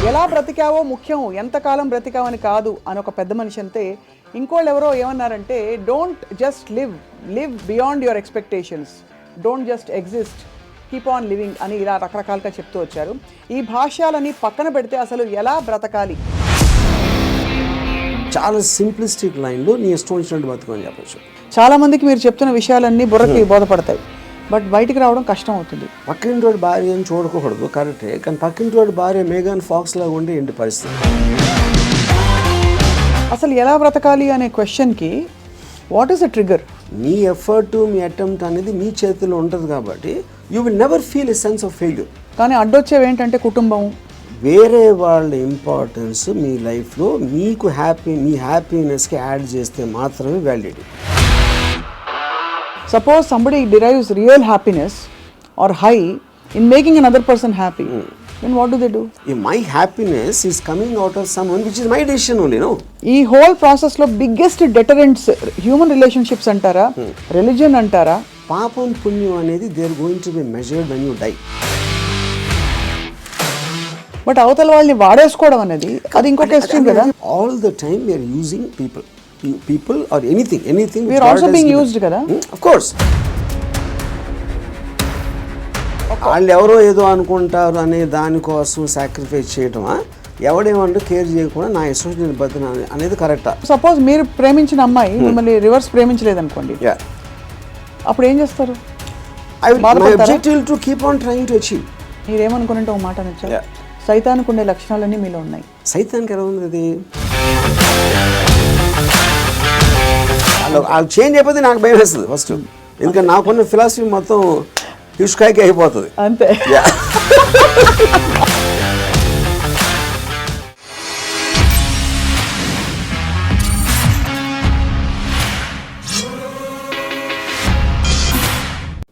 ఎలా బ్రతికావో ముఖ్యం, ఎంతకాలం బ్రతికావని కాదు అని ఒక పెద్ద మనిషి అంతే. ఇంకోళ్ళు ఎవరో ఏమన్నారంటే, don't just live beyond your expectations, don't just exist, keep on living అని ఇలా రకరకాలుగా చెప్తూ వచ్చారు. ఈ భాష్యాలని పక్కన పెడితే అసలు ఎలా బ్రతకాలి? చాలా సింప్లిస్టిక్ లైన్లో నీ ఇష్టం వచ్చినట్టు బతుకని చెప్పచ్చు. చాలామందికి మీరు చెప్తున్న విషయాలన్నీ బుర్రకి బోధపడతాయి, బట్ బయటికి రావడం కష్టం అవుతుంది. పక్కింటి వాడి భార్య అని చూడకూడదు, కరెక్టే. కానీ పక్కింటి వాడి భార్య మేఘాన్ ఫాక్స్ లాగా ఉండి ఏంటి పరిస్థితి? అసలు ఎలా బ్రతకాలి అనే క్వశ్చన్కి what is the trigger? Me effort, me attempt అనేది మీ చేతిలో ఉంటుంది కాబట్టి you will never feel a sense of failure. కానీ అడ్డొచ్చేవి ఏంటంటే కుటుంబం, వేరే వాళ్ళ ఇంపార్టెన్స్ మీ లైఫ్లో మీకు మీ హ్యాపీనెస్కి యాడ్ చేస్తే మాత్రమే validity. Suppose somebody derives real happiness or high in making another person happy, then what do? If my happiness is coming out of someone which is my decision only, no? ఈ whole process లో biggest deterrents human relationships అంటారా, religion అంటారా? పాపం పుణ్యం అనేది they are going to be measured when you die. But అవతల వాళ్ళని వాడేసుకోవడం అనేది అది ఇంకొక ఎక్స్ట్రీమ్ కదా. All the time we are using people or anything we are also being used kada. Of course. వాళ్ళు ఎవరో ఏదో అనుకుంటారు అనే దానికోసం సాక్రిఫైస్ చేయటమా, ఎవడేమంటే కేర్ చేయకుండా నా ఇష్టం నేను బతున్నా అనేది కరెక్టా? సపోజ్ మీరు ప్రేమించిన అమ్మాయి మిమ్మల్ని రివర్స్ ప్రేమించలేదు అనుకోండి, అప్పుడు ఏం చేస్తారు? My objective to keep on trying to achieve. మీరేమనుకున్నట్టు ఒక మాట నచ్చా, సైతానికి ఉండే లక్షణాలన్నీ మీలో ఉన్నాయి. సైతానికి ఎలా ఉంది అది? వాళ్ళు చేంజ్ అయిపోతే నాకు భయం వేస్తుంది ఫస్ట్, ఎందుకంటే నాకున్న ఫిలాసఫీ మొత్తం ఇష్కాయకి అయిపోతుంది అంతే.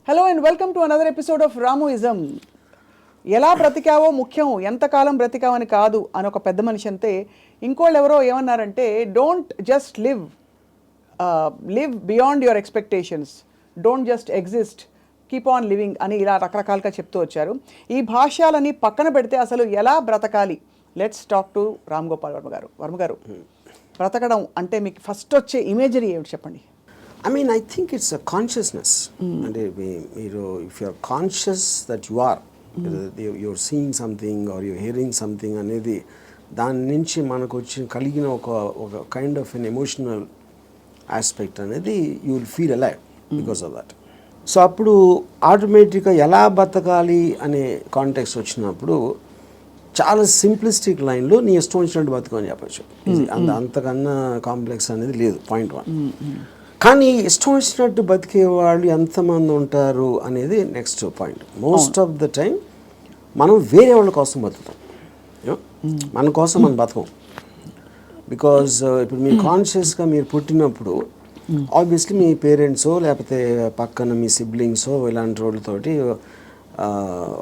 Hello and welcome to another episode of రామోయిజం. ఎలా బ్రతికావో ముఖ్యం, ఎంతకాలం బ్రతికావని కాదు అని ఒక పెద్ద మనిషి అంతే. ఇంకోళ్ళు ఎవరో ఏమన్నారంటే, don't just live beyond your expectations, don't just exist, keep on living అని ఇలా రకరకాలుగా చెప్తూ వచ్చారు. ఈ భాష్యాలని పక్కన పెడితే అసలు ఎలా బ్రతకాలి? Let's talk to Ram Gopal Varma గారు. వర్మ గారు, బ్రతకడం అంటే మీకు ఫస్ట్ వచ్చే ఇమేజరీ ఏమిటి చెప్పండి? I think it's a consciousness. అంటే మీరు if you are conscious that you are you're seeing something or you're hearing something అనేది దాని నుంచి మనకు వచ్చి కలిగిన ఒక kind of an emotional aspect అనేది you will feel alive because of that. So అప్పుడు ఆటోమేటిక్గా ఎలా బతకాలి అనే కాంటెక్స్ట్ వచ్చినప్పుడు చాలా సింప్లిస్టిక్ లైన్లో నీ ఇష్టం వచ్చినట్టు బతకని చెప్పచ్చు. అంతకన్నా కాంప్లెక్స్ అనేది లేదు, పాయింట్ 1. కానీ ఇష్టం వచ్చినట్టు బతికే వాళ్ళు ఎంతమంది ఉంటారు అనేది next point. Most of the time మనం వేరే వాళ్ళ కోసం బతుకుతాం, మన కోసం మనం బతకం. బికాజ్ ఇప్పుడు మీరు కాన్షియస్గా మీరు పుట్టినప్పుడు ఆబ్వియస్లీ మీ పేరెంట్సో లేకపోతే పక్కన మీ సిబ్లింగ్సో ఇలాంటి వాళ్ళతోటి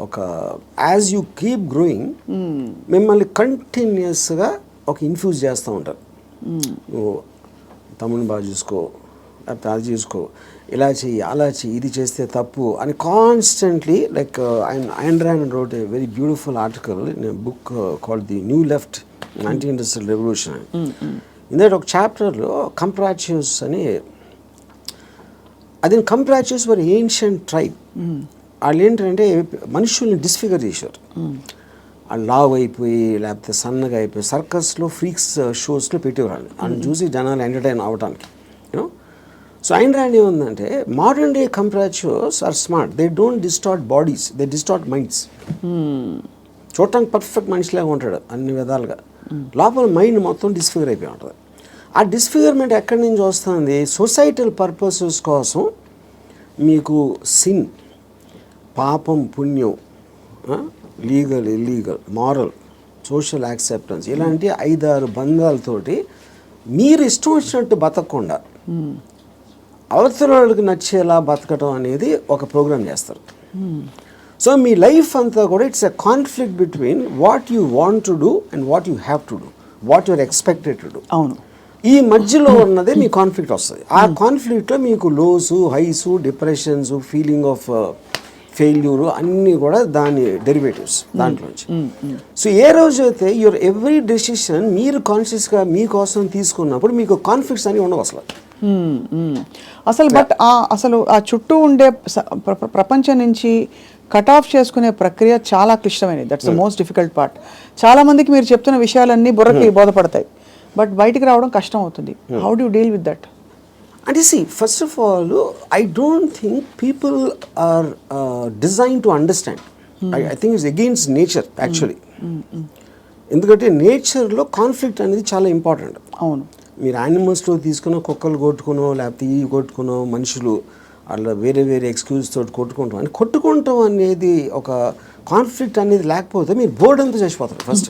ఒక యాజ్ యూ కీప్ గ్రోయింగ్ మిమ్మల్ని కంటిన్యూస్గా ఒక ఇన్ఫ్యూజ్ చేస్తూ ఉంటారు. నువ్వు తమ్ముని బాగా చూసుకో, లేకపోతే అది చూసుకో, ఇలా చెయ్యి, అలా చెయ్యి, ఇది చేస్తే తప్పు అని constantly. Like Ayn Rand wrote a very beautiful article in a book called The New Left, Anti-Industrial Revolution. In that ఒక చాప్టర్లో కంప్రాచ్యూస్ అని, అది కంప్రాచ్యూస్ వర్ ఏన్షియంట్ ట్రైబ్. వాళ్ళు ఏంటంటే మనుషుల్ని డిస్ఫిగర్ చేశారు. వాళ్ళు లావ్ అయిపోయి లేకపోతే సన్నగా అయిపోయి సర్కస్లో ఫ్రీక్స్ షోస్లో పెట్టేవాళ్ళు. వాళ్ళని చూసి జనాలు ఎంటర్టైన్ అవ్వడానికి. సో Ayn Rand ఏముందంటే, modern day comprachicos are smart, they don't distort bodies, they distort minds. చూడటానికి పర్ఫెక్ట్ మనిషిలాగా ఉంటాడు అన్ని విధాలుగా, లోపల మైండ్ మొత్తం డిస్ఫిగర్ అయిపోయి ఉంటుంది. ఆ డిస్ఫిగర్మెంట్ ఎక్కడి నుంచి వస్తుంది? సొసైటల్ పర్పసెస్ కోసం మీకు సిన్, పాపం పుణ్యం, legal illegal, moral, social acceptance, ఇలాంటి 5-6 బంధాలతోటి మీరు ఇష్టం వచ్చినట్టు బతకకుండా అవతల వాళ్ళకి నచ్చేలా బతకటం అనేది ఒక ప్రోగ్రామ్ చేస్తారు. సో మీ లైఫ్ అంతా కూడా it's a conflict between what you want to do and what you have to do, what you're expected to do. అవును, ఈ మధ్యలో ఉన్నదే మీ కాన్ఫ్లిక్ట్ వస్తుంది. ఆ కాన్ఫ్లిక్ట్లో మీకు లోసు, హైసు, డిప్రెషన్స్, ఫెయిల్యూరు అన్నీ కూడా దాని డెరివేటివ్స్ దాంట్లోంచి. సో ఏ రోజు అయితే యువర్ ఎవ్రీ డెసిషన్ మీరు కాన్షియస్గా మీకోసం తీసుకున్నప్పుడు మీకు కాన్ఫ్లిక్ట్స్ అని ఉండవు అసలు. అసలు బట్ అసలు ఆ చుట్టూ ఉండే ప్రపంచం నుంచి కట్ ఆఫ్ చేసుకునే ప్రక్రియ చాలా క్లిష్టమైనది. That's the most difficult part. చాలా మందికి మీరు చెప్తున్న విషయాలన్నీ బుర్రకి బోధపడతాయి, బట్ బయటికి రావడం కష్టం అవుతుంది. How do you deal with that? అంటే first of all I don't think people are design to understand. I think it's against nature actually. ఎందుకంటే నేచర్లో కాన్ఫ్లిక్ట్ అనేది చాలా ఇంపార్టెంట్. అవును. మీరు యానిమల్స్లో తీసుకున్న కుక్కలు కొట్టుకునో లేకపోతే ఈ కొట్టుకునో మనుషులు అట్లా వేరే వేరే ఎక్స్క్యూజ్ తోటి కొట్టుకుంటాం అని కొట్టుకుంటాం అనేది ఒక కాన్ఫ్లిక్ట్ అనేది లేకపోతే మీరు బోర్డు అంతా చచ్చిపోతారు. ఫస్ట్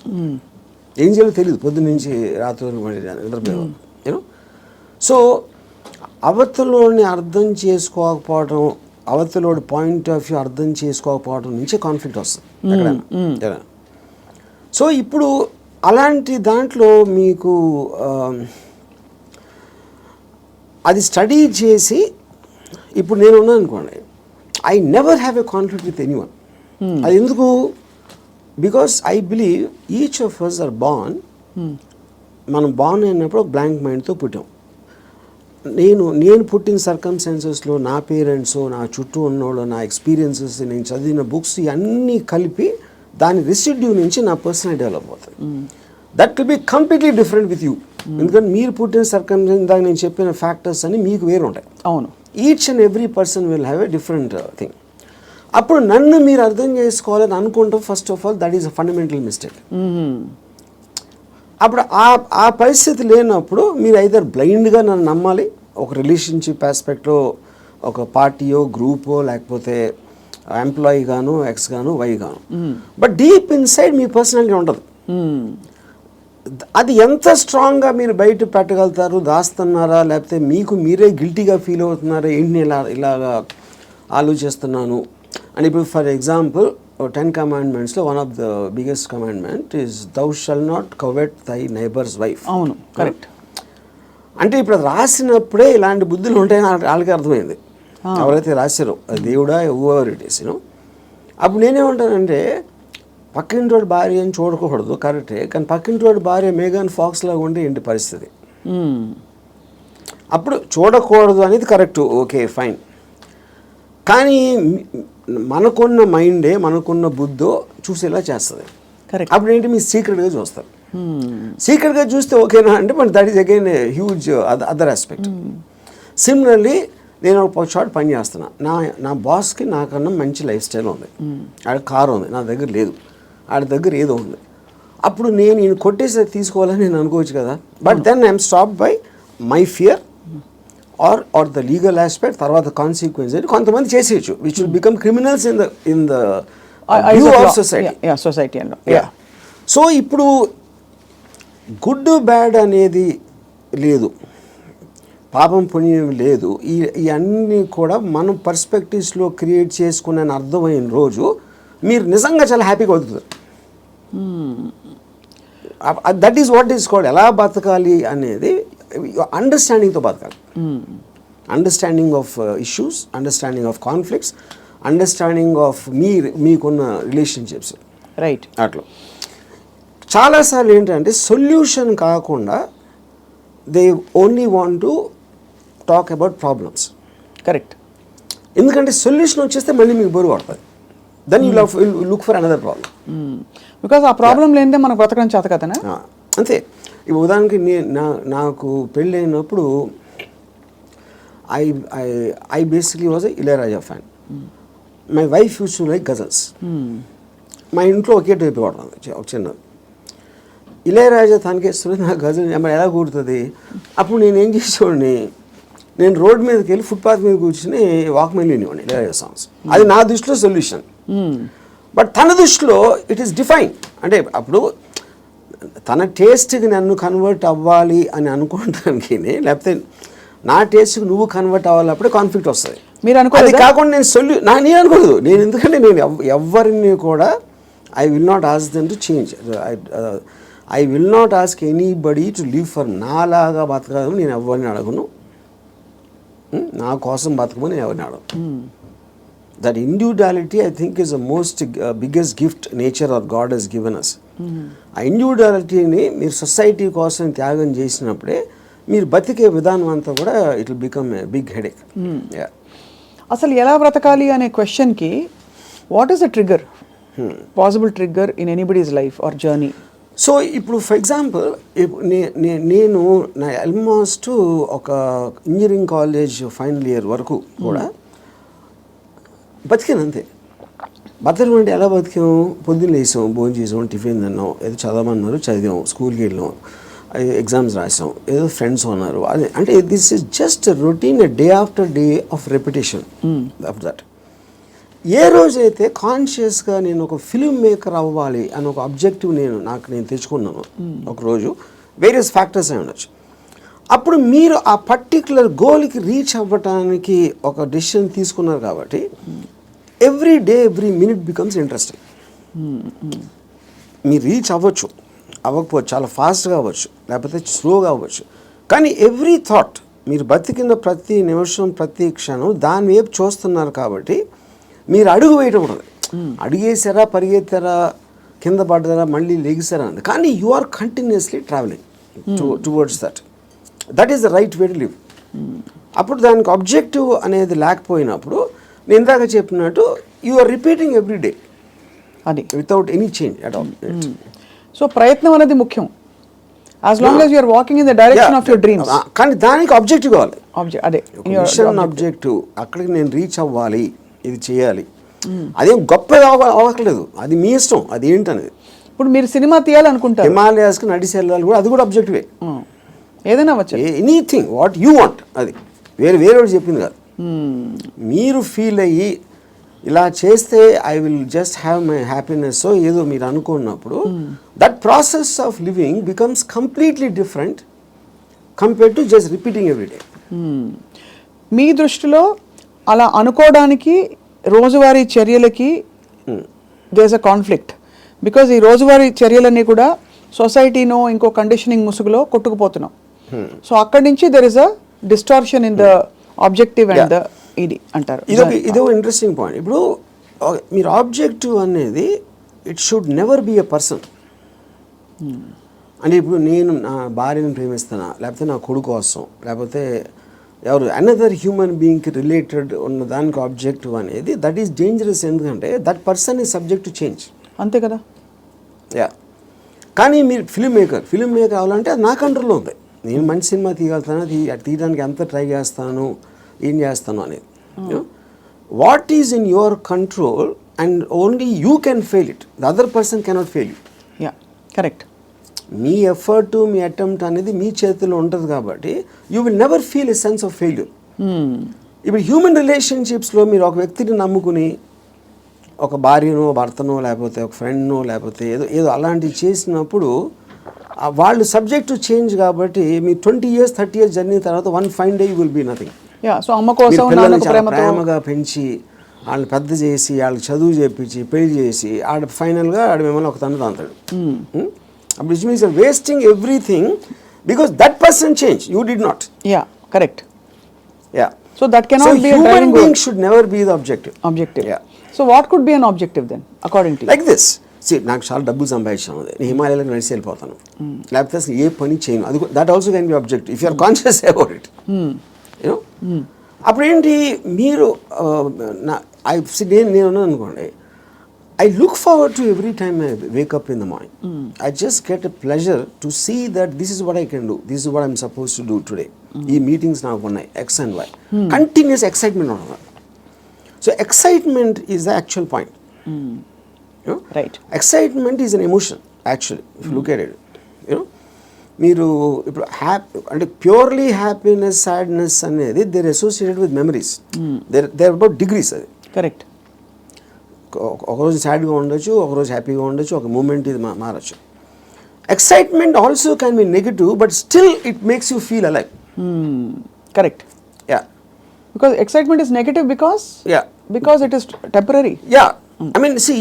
ఏం చేయాలో తెలియదు, పొద్దున్న నుంచి రాత్రి నిద్రపోయేవారు యూనో. సో అవతలోని అర్థం చేసుకోకపోవడం, అవతలోడి పాయింట్ ఆఫ్ వ్యూ అర్థం చేసుకోకపోవడం నుంచే కాన్ఫ్లిక్ట్ వస్తుంది ఎక్కడైనా. సో ఇప్పుడు అలాంటి దాంట్లో మీకు అది స్టడీ చేసి ఇప్పుడు నేను ఉన్నాను అనుకోండి, I never have a conflict with anyone. అది ఎందుకు? Because I believe each of us are born. మనం బార్న్ అయినప్పుడు బ్లాంక్ మైండ్తో పుట్టాం. నేను పుట్టిన సర్కమ్స్టాన్సెస్లో నా పేరెంట్స్, నా చుట్టూ ఉన్నోళ్ళు, నా ఎక్స్పీరియన్సెస్, నేను చదివిన బుక్స్ ఇవన్నీ కలిపి దాని రెసిడ్యూ నుంచి నా పర్సనాలిటీ డెవలప్ అవుతుంది. That will be completely different with you. ఎందుకంటే మీరు పుట్టిన సర్కమ్స్టాన్స్ దాకా నేను చెప్పిన ఫ్యాక్టర్స్ అని మీకు వేరు ఉంటాయి. అవును. Each and every person will have a different thing. అప్పుడు నన్ను మీరు అర్థం చేసుకోవాలని అనుకుంటాం. First of all that is a fundamental mistake. అప్పుడు ఆ పరిస్థితి లేనప్పుడు మీరు ఐదర్ బ్లైండ్గా నన్ను నమ్మాలి, ఒక రిలేషన్షిప్ ఆస్పెక్ట్లో ఒక పార్టీయో గ్రూపో లేకపోతే ఎంప్లాయీ గాను, ఎక్స్ గాను, వై గాను. But deep inside me personality ఉండదు. అది ఎంత స్ట్రాంగ్గా మీరు బయట పెట్టగలుగుతారు, దాస్తున్నారా లేకపోతే మీకు మీరే గిల్టీగా ఫీల్ అవుతున్నారా, ఏంటి ఇలాగా ఆలోచిస్తున్నాను అని. ఇప్పుడు ఫర్ ఎగ్జాంపుల్ 10 commandmentsలో one of the biggest commandment is thou shalt not covet thy neighbour's wife. అవును, కరెక్ట్. అంటే ఇప్పుడు రాసినప్పుడే ఇలాంటి బుద్ధులు ఉంటాయని వాళ్ళకి అర్థమైంది, ఎవరైతే రాశారో దేవుడా ఎవర్ ఇట్ ఈస్ యూనో. అప్పుడు నేనేమంటానంటే పక్కింటోడి భార్య అని చూడకూడదు, కరెక్టే, కానీ పక్కింటోడి భార్య మేఘన్ ఫాక్స్ లాగా ఉంటే ఏంటి పరిస్థితి? అప్పుడు చూడకూడదు అనేది కరెక్ట్, ఓకే ఫైన్. కానీ మనకున్న మైండే, మనకున్న బుద్ధో చూసేలా చేస్తుంది. కరెక్ట్. అప్పుడు ఏంటి మీరు సీక్రెట్గా చూస్తారు. సీక్రెట్గా చూస్తే ఓకేనా అంటే but that is again a huge other aspect. Similarly నేను ఒక షార్ట్ పని చేస్తున్నా, నా బాస్కి నాకన్నా మంచి లైఫ్ స్టైల్ ఉంది, ఆడ కారు ఉంది, నా దగ్గర లేదు, ఆడ దగ్గర ఏదో ఉంది. అప్పుడు నేను ఈయన కొట్టేసి తీసుకోవాలని నేను అనుకోవచ్చు కదా. But then I'm stop by my fear or the legal aspect, తర్వాత కాన్సిక్వెన్స్ అని కొంతమంది చేసేయచ్చు, which will become criminals in the view of society. So ఇప్పుడు గుడ్ బ్యాడ్ అనేది లేదు, పాపం పుణ్యం లేదు. ఇవన్నీ కూడా మనం పర్స్పెక్టివ్స్లో క్రియేట్ చేసుకునే అర్థమైన రోజు మీరు నిజంగా చాలా హ్యాపీగా బతుకుతారు. That is what is called ఎలా బతకాలి అనేది అండర్స్టాండింగ్తో బతకాలి. Understanding of issues, understanding of conflicts, understanding of మీకున్న రిలేషన్షిప్స్. రైట్. అట్లా చాలాసార్లు ఏంటంటే సొల్యూషన్ కాకుండా they only want to talk about problems. Correct. ఎందుకంటే సొల్యూషన్ వచ్చేస్తే మళ్ళీ మీకు బరువు పడుతుంది. Then you look for another problem. Because ఆ ప్రాబ్లం లేనిదే మనకు బతకడం చేత కదనా. అంతే. ఇప్పుడు ఉదాహరణకి నాకు పెళ్ళి అయినప్పుడు I basically was Ilaiyaraaja fan. My wife use to like ghazals. మా ఇంట్లో ఒకే టైప్ పడుతుంది చిన్నది. ఇళయరాజా తనకేస్తుంది, నాకు గజల్ ఎలా కూడుతుంది. అప్పుడు నేను ఏం చేసేవాడిని, నేను రోడ్ మీదకి వెళ్ళి ఫుట్పాత్ మీద కూర్చుని వాక్మెన్ వినేవాడిని ఇళయరాజా సాంగ్స్. అది నా దృష్టిలో సొల్యూషన్. బట్ తన దృష్టిలో ఇట్ ఈస్ డిఫైన్. అంటే అప్పుడు తన టేస్ట్కి నన్ను కన్వర్ట్ అవ్వాలి అని అనుకోవడానికి, లేకపోతే నా టేస్ట్కి నువ్వు కన్వర్ట్ అవ్వాలి, అప్పుడే కాన్ఫ్లిక్ట్ వస్తుంది. మీరు అనుకోవాలి. అది కాకుండా నేను అనుకోలేదు. నేను ఎందుకంటే నేను ఎవరిని కూడా I will not ask them to change. I will not ask anybody to live for నాలాగా బతకదని నేను ఎవరిని అడగను, నా కోసం బతకమని నేను ఎవరిని అడగను. That individuality I think is the most biggest gift nature or god he's given us. ఆ ఇండివిజువాలిటీని మీరు సొసైటీ కోసం త్యాగం చేసినప్పుడే మీరు బతికే విధానం అంతా కూడా it will become a big headache. అసలు ఎలా బ్రతకాలి అనే క్వశ్చన్కి what is the trigger, possible trigger in anybody's life or journey? So ఇప్పుడు ఫర్ ఎగ్జాంపుల్ నేను నా ఆల్మోస్ట్ ఒక ఇంజనీరింగ్ కాలేజ్ ఫైనల్ ఇయర్ వరకు కూడా బతికాను అంతే. బతకడం అంటే ఎలా బతికాం? పొద్దున్న లేసాం, భోజనం చేసాం, టిఫిన్ తిన్నాం, ఏదో చదవమన్నారు చదివాం, స్కూల్కి వెళ్ళాం, ఎగ్జామ్స్ రాసాం, ఏదో ఫ్రెండ్స్ ఉన్నారు. అదే అంటే this is just routine day after day of repetition of that. ఏ రోజైతే కాన్షియస్గా నేను ఒక ఫిల్మ్ మేకర్ అవ్వాలి అని ఒక అబ్జెక్టివ్ నేను తెచ్చుకున్నాను ఒకరోజు, వేరియస్ ఫ్యాక్టర్స్ అయి ఉండొచ్చు, అప్పుడు మీరు ఆ పర్టిక్యులర్ గోల్కి రీచ్ అవ్వటానికి ఒక డెసిషన్ తీసుకున్నారు కాబట్టి every day every minute becomes interesting. మీరు రీచ్ అవ్వచ్చు, అవ్వకపోవచ్చు, చాలా ఫాస్ట్గా అవ్వచ్చు, లేకపోతే స్లోగా అవ్వచ్చు, కానీ ఎవ్రీ థాట్ మీరు బతికిన ప్రతి నిమిషం ప్రతి క్షణం దాని వైపు చూస్తున్నారు కాబట్టి మీరు అడుగు వేయటం ఉండదు. అడిగేసారా, పరిగెత్తారా, కింద పడ్డారా, మళ్ళీ లెగిసారా అంది, కానీ you are continuously travelling towards that is the right way to live. అప్పుడు దానికి ఆబ్జెక్టివ్ అనేది లేకపోయినప్పుడు నేను ఇందాక చెప్పినట్టు you are repeating every day అది without any change at all. So ప్రయత్నం అనేది ముఖ్యం, as long as you are walking in the direction of your dreams. కానీ దానికి ఆబ్జెక్టివ్ కావాలి, అదే మిషన్ ఆబ్జెక్టివ్. అక్కడికి నేను రీచ్ అవ్వాలి, ఇది చేయాలి, అదేం గొప్ప అవ్వట్లేదు, అది మీ ఇష్టం, అది ఏంటనేది. ఇప్పుడు మీరు సినిమా తీయాలనుకుంటారు, హిమాలయాస్కి నడిచి వెళ్ళాలి కూడా, అది కూడా అబ్జెక్టివే. ఏదైనా వచ్చు, ఎనీథింగ్ వాట్ యూ వాంట్, అది వేరే చెప్పింది కాదు. మీరు ఫీల్ అయ్యి ఇలా చేస్తే I will just have my happiness ఏదో మీరు అనుకున్నప్పుడు that process of living becomes completely different compared to just repeating every day. మీ దృష్టిలో అలా అనుకోవడానికి రోజువారీ చర్యలకి there is a conflict, because ఈ రోజువారీ చర్యలన్నీ కూడా సొసైటీనో ఇంకో కండిషనింగ్ ముసుగులో కొట్టుకుపోతున్నాం. సో అక్కడి నుంచి there is a distortion in the objective and the ఇది అంటారు. ఇదో ఇంట్రెస్టింగ్ పాయింట్. ఇప్పుడు మీరు ఆబ్జెక్టివ్ అనేది it should never be a person. అంటే ఇప్పుడు నేను నా భార్యను ప్రేమిస్తానా, లేకపోతే నా కొడుకు కోసం, లేకపోతే ఎవరు అనదర్ హ్యూమన్ బీయింగ్కి రిలేటెడ్ ఉన్న దానికి ఆబ్జెక్టివ్ అనేది దట్ ఈస్ డేంజరస్. ఎందుకంటే that person is subject to change. అంతే కదా. యా, కానీ మీరు ఫిల్మ్ మేకర్ అవ్వాలంటే అది నా కంట్రోల్లో ఉంది. నేను మంచి సినిమా తీయగలుగుతాను, తీయడానికి ఎంత ట్రై చేస్తాను, ఏం చేస్తాను అనేది. What is in your control and only you can fail it, the other person cannot fail you. Yeah, correct. Me effort, me attempt అనేది మీ చేతిలో ఉంటుంది కాబట్టి you will never feel a sense of failure. ఇప్పుడు human రిలేషన్షిప్స్లో మీరు ఒక వ్యక్తిని నమ్ముకుని ఒక భార్యనో, భర్తనో, లేకపోతే ఒక ఫ్రెండ్నో, లేకపోతే ఏదో అలాంటివి చేసినప్పుడు వాళ్ళు సబ్జెక్ట్ టు చేంజ్ కాబట్టి మీ 20 years 30 years జర్నీ తర్వాత one fine day you will be nothing. So అమ్మ కోసం ప్రేమగా పెంచి వాళ్ళని పెద్ద చేసి వాళ్ళకి చదువు చేపించి పెళ్లి చేసి ఫైనల్గా మిమ్మల్ని ఒక తను తాంతాడు. అప్పుడు it means wasting everything because that person change, you did not. Yeah, correct. Yeah, so that cannot be a driving force. Should never be the objective. Yeah, so what could be an objective then according to like this? నాకు చాలా డబ్బులు సంపాదించాను, నేను హిమాలయాలకు నడిచి వెళ్ళిపోతాను, లేకపోతే అసలు ఏ పని చేయను, అది that also can be objective if you are conscious about it. You know, అప్పుడు ఏంటి మీరు నేను అనుకోండి, I look forward to every time I wake up in the morning. I just get a pleasure to see that this is what I can do. This is what I'm supposed to do today. These meetings now one X and Y. Continuous excitement on that. So excitement is the actual point. You know? Right. Excitement is an emotion actually. If you look at it, you know, మీరు ఇప్పుడు అంటే purely happiness, sadness అనేది they're associated with memories. They're about degrees. అది correct. ఒకరోజు సాడ్గా ఉండొచ్చు, ఒకరోజు హ్యాపీగా ఉండొచ్చు, ఒక మూమెంట్ ఇది మారచ్చు. Excitement also can be negative but still it makes you feel alive. Correct. Yeah, because excitement is negative because it is temporary. Yeah, I mean, see,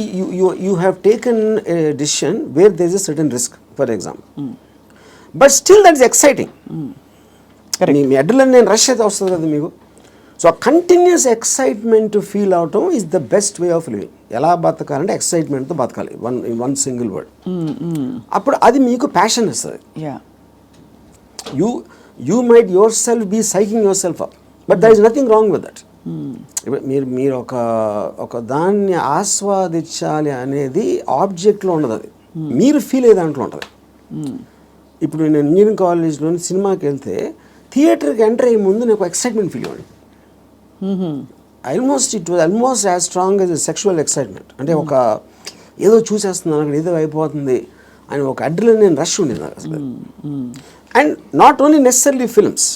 you have taken a decision where there is a certain risk, for example. But still that is exciting. Correct. Me adrenaline rush అయితే వస్తుంది కదా మీకు. So continuous excitement feel అవటం is the best way of living. ఎలా బతకాలంటే ఎక్సైట్మెంట్తో బతకాలి, one single word. అప్పుడు అది మీకు ప్యాషన్ ఇస్తుంది. You might yourself be psyching yourself up, but there is nothing wrong with that. మీరు ఒక దాన్ని ఆస్వాదించాలి అనేది ఆబ్జెక్ట్లో ఉండదు, అది మీరు ఫీల్ అయ్యే దాంట్లో ఉంటుంది. ఇప్పుడు నేను ఇంజనీరింగ్ కాలేజ్లోని సినిమాకి వెళ్తే థియేటర్కి ఎంటర్ అయ్యే ముందు నాకు ఎక్సైట్మెంట్ ఫీల్ అవ్వండి. It was almost as strong as sexual excitement. అంటే ఒక ఏదో చూసేస్తున్నాను అక్కడ, ఏదో అయిపోతుంది అని ఒక అడ్రినలిన్ రష్ ఉండేది నాకు అసలు. And not only necessary films,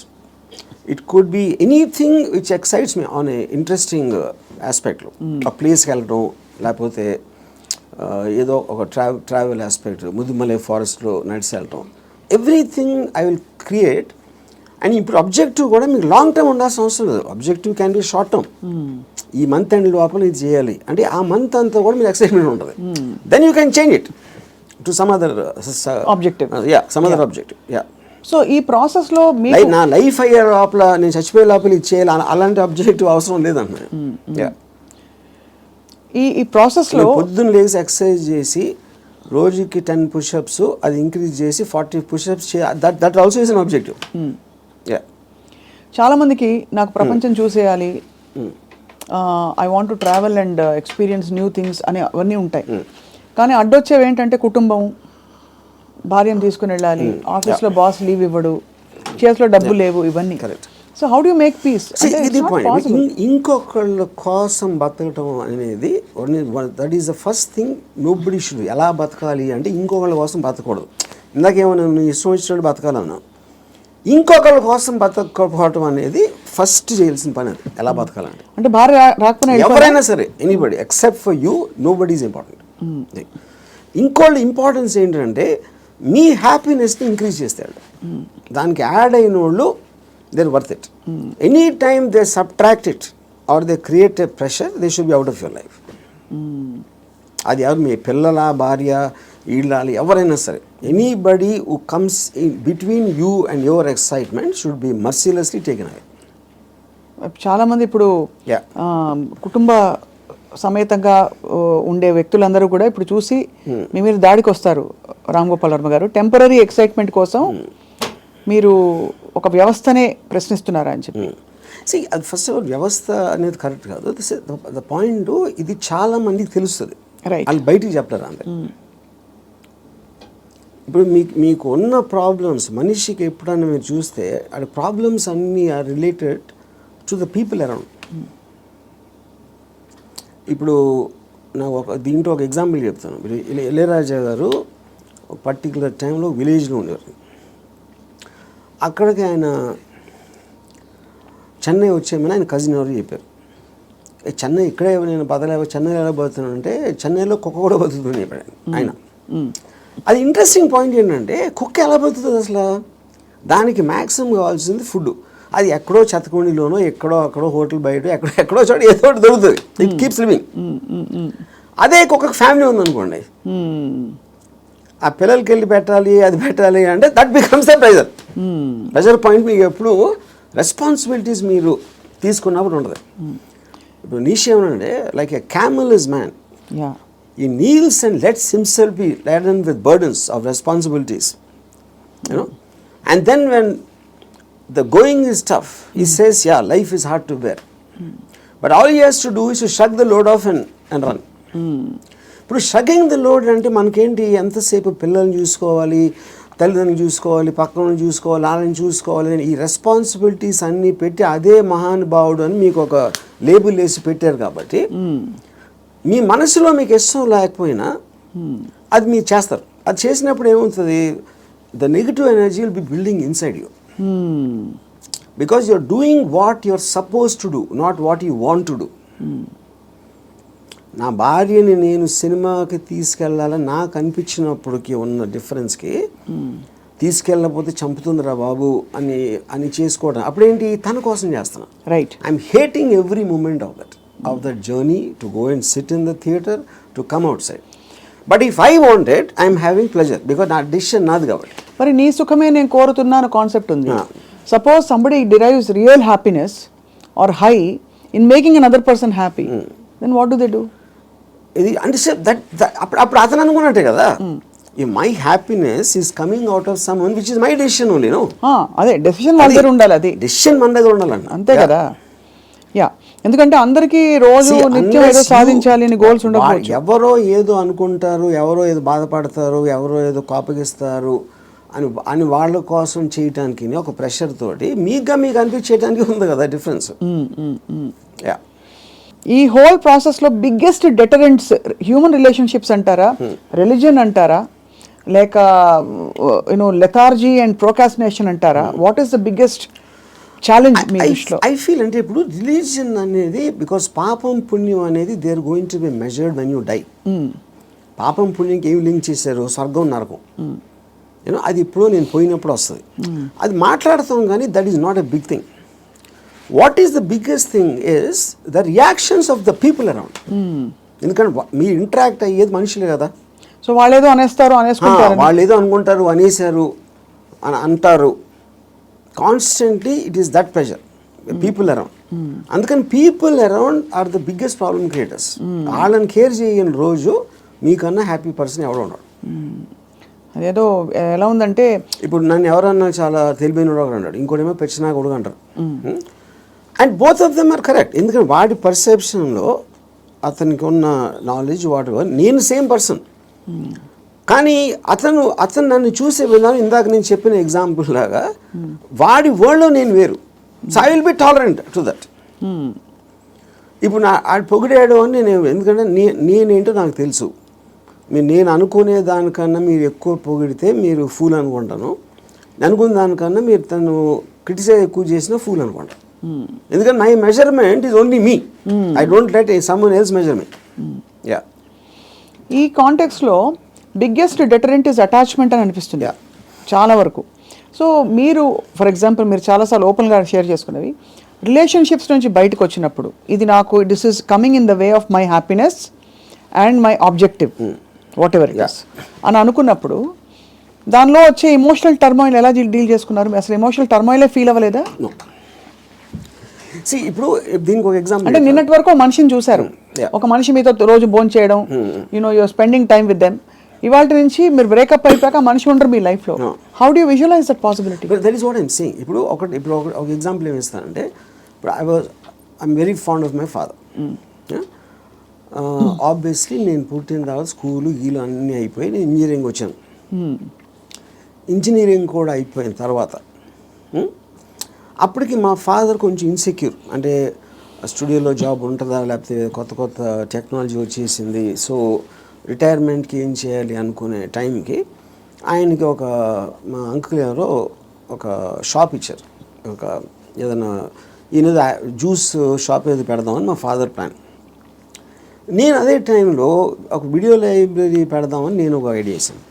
it could be anything which excites me on a interesting ఆస్పెక్ట్లో. ఆ ప్లేస్కి వెళ్ళడం, లేకపోతే ఏదో ఒక ట్రావెల్ ఆస్పెక్ట్, ముదుమలై ఫారెస్ట్లో నడిచి వెళ్ళటం, everything I will create. And ఇప్పుడు అబ్జెక్టివ్ కూడా మీకు లాంగ్ టర్మ్ ఉండాల్సిన అవసరం లేదు. Objective can be short term. ఈ మంత్ ఎండ్ లోపల ఇది చేయాలి అంటే ఆ మంత్ అంతా కూడా మీకు ఎక్సైట్మెంట్ ఉంటుంది. Then you can change it to some other objective. Some other objective. So ఈ ప్రాసెస్లో నా లైఫ్ అయ్యే లోపల, నేను చచ్చిపోయే లోపల ఇది చేయాలి, అలాంటి ఆబ్జెక్టివ్ అవసరం లేదన్న. ఈ ప్రాసెస్లో పొద్దున్న లేసి ఎక్సర్సైజ్ చేసి రోజుకి 10 పుషప్స్, అది ఇంక్రీజ్ చేసి 40 pushups that also is an objective. చాలా మందికి నాకు ప్రపంచం చూసేయాలి, I want to travel and experience new things అని అవన్నీ ఉంటాయి. కానీ అడ్డొచ్చేవి ఏంటంటే కుటుంబం, భార్యను తీసుకుని వెళ్ళాలి, ఆఫీస్లో బాస్ లీవ్ ఇవ్వడు, చేతిలో డబ్బు లేవు, ఇవన్నీ. So how do you make peace? ఇది పాయింట్. ఇంకొకళ్ళ కోసం బతకటం అనేది that is the first thing nobody should. ఎలా బతకాలి అంటే ఇంకొకళ్ళ కోసం బతకూడదు. ఇందాకేమన్నా నువ్వు ఇష్టం వచ్చినట్టు బతకాలన్నా, ఇంకొకళ్ళ కోసం బతకపోవటం అనేది ఫస్ట్ చేయాల్సిన పని. అది ఎలా బతకాలంటే, అంటే భార్య రాకపోయినా ఎవరైనా సరే, anybody except for you, nobody is important. ఇంకోళ్ళ ఇంపార్టెన్స్ ఏంటంటే మీ హ్యాపీనెస్ని ఇంక్రీజ్ చేస్తాడు. దానికి యాడ్ అయిన వాళ్ళు they are worth it. Any time they subtract it or they create a pressure, they should be out of your life. అది ఎవరు, మీ పిల్లల, భార్య, ఈళ్ళాలి, ఎవరైనా సరే, anybody who comes in between you and your excitement should be mercilessly taken away. చాలామంది ఇప్పుడు కుటుంబ సమేతంగా ఉండే వ్యక్తులందరూ కూడా ఇప్పుడు చూసి మీ మీద దాడికి వస్తారు. రామ్ గోపాల్ వర్మ గారు, టెంపరీ ఎక్సైట్మెంట్ కోసం మీరు ఒక వ్యవస్థనే ప్రశ్నిస్తున్నారా అని చెప్పి. అది ఫస్ట్ ఆఫ్ ఆల్ వ్యవస్థ అనేది కరెక్ట్ కాదు. ద పాయింట్, ఇది చాలా మందికి తెలుస్తుంది, వాళ్ళు బయటికి చెప్తారు అంతే. ఇప్పుడు మీకు ఉన్న ప్రాబ్లమ్స్, మనిషికి ఎప్పుడన్నా మీరు చూస్తే ఆ ప్రాబ్లమ్స్ అన్నీ are related to the people around. ఇప్పుడు నాకు దీంట్లో ఒక ఎగ్జాంపుల్ చెప్తాను. ఇళయరాజా గారు ఒక పర్టికులర్ టైంలో విలేజ్లో ఉండేవారు. అక్కడికి ఆయన చెన్నై వచ్చేమని ఆయన కజిన్ ఎవరు చెప్పారు. చెన్నై ఇక్కడే నేను బతలేవో, చెన్నైలో ఎలా బతుకుతున్నాను అంటే, చెన్నైలో కుక్క కూడా బతుకుతుంది చెప్పాడు ఆయన. అది ఇంట్రెస్టింగ్ పాయింట్ ఏంటంటే, కుక్క ఎలా బతుకుతుంది అసలు? దానికి మ్యాక్సిమం కావాల్సింది ఫుడ్. అది ఎక్కడో చెత్తకుండిలోనో, అక్కడో హోటల్ బయట, ఎక్కడో చోట ఏదో ఒకటి దొరుకుతుంది. It keeps living. అదే కుక్కకి ఫ్యామిలీ ఉందనుకోండి, ఆ పిల్లలకి వెళ్ళి పెట్టాలి, అది పెట్టాలి అంటే that becomes the pressure point. మీకు ఎప్పుడు రెస్పాన్సిబిలిటీస్ మీరు తీసుకున్నప్పుడు ఉండదు. ఇప్పుడు నీషే ఏమనంటే, like a camel is man, he kneels and lets himself be laden with burdens of responsibilities, you know. And then when the going is tough, he says, yeah, life is hard to bear. But all he has to do is to shrug the load off and run. ఇప్పుడు షగ్గింగ్ the load అంటే మనకేంటి, ఎంతసేపు పిల్లల్ని చూసుకోవాలి, తల్లిదండ్రులు చూసుకోవాలి, పక్కన చూసుకోవాలి, వాళ్ళని చూసుకోవాలి, ఈ రెస్పాన్సిబిలిటీస్ అన్నీ పెట్టి అదే మహానుభావుడు అని మీకు ఒక లేబుల్ వేసి పెట్టారు. కాబట్టి మీ మనసులో మీకు ఇష్టం లేకపోయినా అది మీరు చేస్తారు. అది చేసినప్పుడు ఏమవుతుంది, the negative energy will be building inside you, because you are doing what you are suppose to do, not what you want to do. నా భార్యని నేను సినిమాకి తీసుకెళ్ళాలని నాకు అనిపించినప్పటికీ ఉన్న డిఫరెన్స్కి, తీసుకెళ్ళకపోతే చంపుతుందిరా బాబు అని చేసుకోవడం, అప్పుడేంటి, తన కోసం చేస్తున్నా. Right. I'm hating every moment of that journey to go and sit in the theater, to come outside. But if I want it, I am having pleasure because నా decision నాది కాబట్టి. మరి నీ సుఖమే నేను కోరుతున్నాను కాన్సెప్ట్ ఉంది. Suppose somebody derives real happiness or high in making another person happy, then what do they do? ఇది అంటే అప్పుడు అతను అనుకున్నట్టే కదా, my happiness is coming out of someone which is my decision only. No, అదే decision మన దగ్గర ఉండాలి, అది డెసిషన్ మన దగ్గర ఉండాలండి, అంతే కదా. యా, ఎందుకంటే అందరికీ రోజు నిత్యం ఏదో సాధించాలి అని గోల్స్ ఉండకపోవచ్చు. ఎవరో ఏదో అనుకుంటారు, ఎవరో ఏదో బాధపడతారు, ఎవరో ఏదో కోపగిస్తారు అని వాళ్ళ కోసం చేయటానికి ఒక ప్రెషర్ తోటి మీకు అనిపించేయడానికి ఉంది కదా డిఫరెన్స్. యా, ఈ హోల్ ప్రాసెస్లో బిగ్గెస్ట్ డెటరెంట్స్ హ్యూమన్ రిలేషన్షిప్స్ అంటారా, రిలీజన్ అంటారా, లేక లెథార్జీ అండ్ ప్రోకాస్టినేషన్ అంటారా? What is the biggest challenge మీ దృష్టిలో? ఐ ఫీల్ అంటే ఇప్పుడు రిలీజియన్ అనేది, బికాస్ పాపం పుణ్యం అనేది they are going to be measured when you die. పాపం పుణ్యంకి ఏమి లింక్ చేశారు? స్వర్గం నరకం. అది ఇప్పుడు నేను పోయినప్పుడు వస్తుంది, అది మాట్లాడతాం కానీ that is not a big thing. What is the biggest thing is the reactions of the people around. ఎందుకంటే మీరు ఇంటరాక్ట్ అయ్యేది మనుషులే కదా. సో వాళ్ళేదో అనేస్తారు, అనేసుకుంటారు, వాళ్ళు ఏదో అనుకుంటారు, అనేసారు అని అంటారు. Constantly it is that pressure people around. అందుకని people around are the biggest problem creators. వాళ్ళని కేర్ చేయని రోజు మీకన్నా హ్యాపీ పర్సన్ ఎవడో ఉన్నాడు. అదేదో ఎలా ఉందంటే, ఇప్పుడు నన్ను ఎవరన్నా చాలా తెలివైన ఒకడు అన్నాడు, ఇంకోటేమో పెచ్చినా కొడుకు అంటారు. And both of them are correct. ఎందుకంటే వాడి పర్సెప్షన్లో అతనికి ఉన్న నాలెడ్జ్ వాటి నేను సేమ్ పర్సన్, కానీ అతను నన్ను చూసే విధానం ఇందాక నేను చెప్పిన ఎగ్జాంపుల్ లాగా వాడి వరల్డ్లో నేను వేరు. So I will B tolerant to that. ఇప్పుడు ఆడు పొగిడాడు అని నేను, ఎందుకంటే నేనేంటో నాకు తెలుసు. నేను అనుకునే దానికన్నా మీరు ఎక్కువ పొగిడితే మీరు ఫూల్ అనుకుంటాను, అనుకున్న దానికన్నా మీరు తను క్రిటిసైజ్ ఎక్కువ చేసినా ఫూల్ అనుకుంటాను. ఎందుకంటే my measurement is only me, I don't let someone else measurement. Yeah, ఈ కాంటెక్స్లో బిగ్గెస్ట్ డెటరెంట్ ఇస్ అటాచ్మెంట్ అని అనిపిస్తుంది చాలా వరకు. సో మీరు ఫర్ ఎగ్జాంపుల్ మీరు చాలాసార్లు ఓపెన్గా షేర్ చేసుకునేవి, రిలేషన్షిప్స్ నుంచి బయటకు వచ్చినప్పుడు ఇది నాకు this is coming in the way of my happiness and my objective what ever it is అని అనుకున్నప్పుడు దానిలో వచ్చే ఎమోషనల్ టర్మాయిల్ ఎలా డీల్ చేసుకున్నారు? అసలు ఎమోషనల్ టర్మాయిలే ఫీల్ అవ్వలేదా? ఇప్పుడు దీనికి ఒక ఎగ్జాంపుల్ అంటే నిన్నటి వరకు మనిషిని చూశారు, ఒక మనిషి మీతో రోజు భోజనం చేయడం, you're spending time with them. ఇవాళ నుంచి మీరు బ్రేకప్ అయిపోయాక మనిషి ఉండరు మీ లైఫ్లో. How do you visualize that possibility? That is what I'm saying. ఇప్పుడు ఒక ఎగ్జాంపుల్ ఏమి ఇస్తానంటే, ఇప్పుడు I'm very fond of my father. Obviously నేను పుట్టిన తర్వాత స్కూలు గీలు అన్నీ అయిపోయి నేను ఇంజనీరింగ్ వచ్చాను. ఇంజనీరింగ్ కూడా అయిపోయిన తర్వాత అప్పటికి మా ఫాదర్ కొంచెం ఇన్సెక్యూర్, అంటే స్టూడియోలో జాబ్ ఉంటుందా, లేకపోతే కొత్త టెక్నాలజీ వచ్చేసింది, సో రిటైర్మెంట్కి ఏం చేయాలి అనుకునే టైంకి ఆయనకి మా అంకుల్ ఎవరో ఒక షాప్ ఇచ్చారు. ఏదైనా ఈయన జ్యూస్ షాప్ ఏదో పెడదామని మా ఫాదర్ ప్లాన్. నేను అదే టైంలో ఒక వీడియో లైబ్రరీ పెడదామని నేను ఒక ఐడియా చేశాను.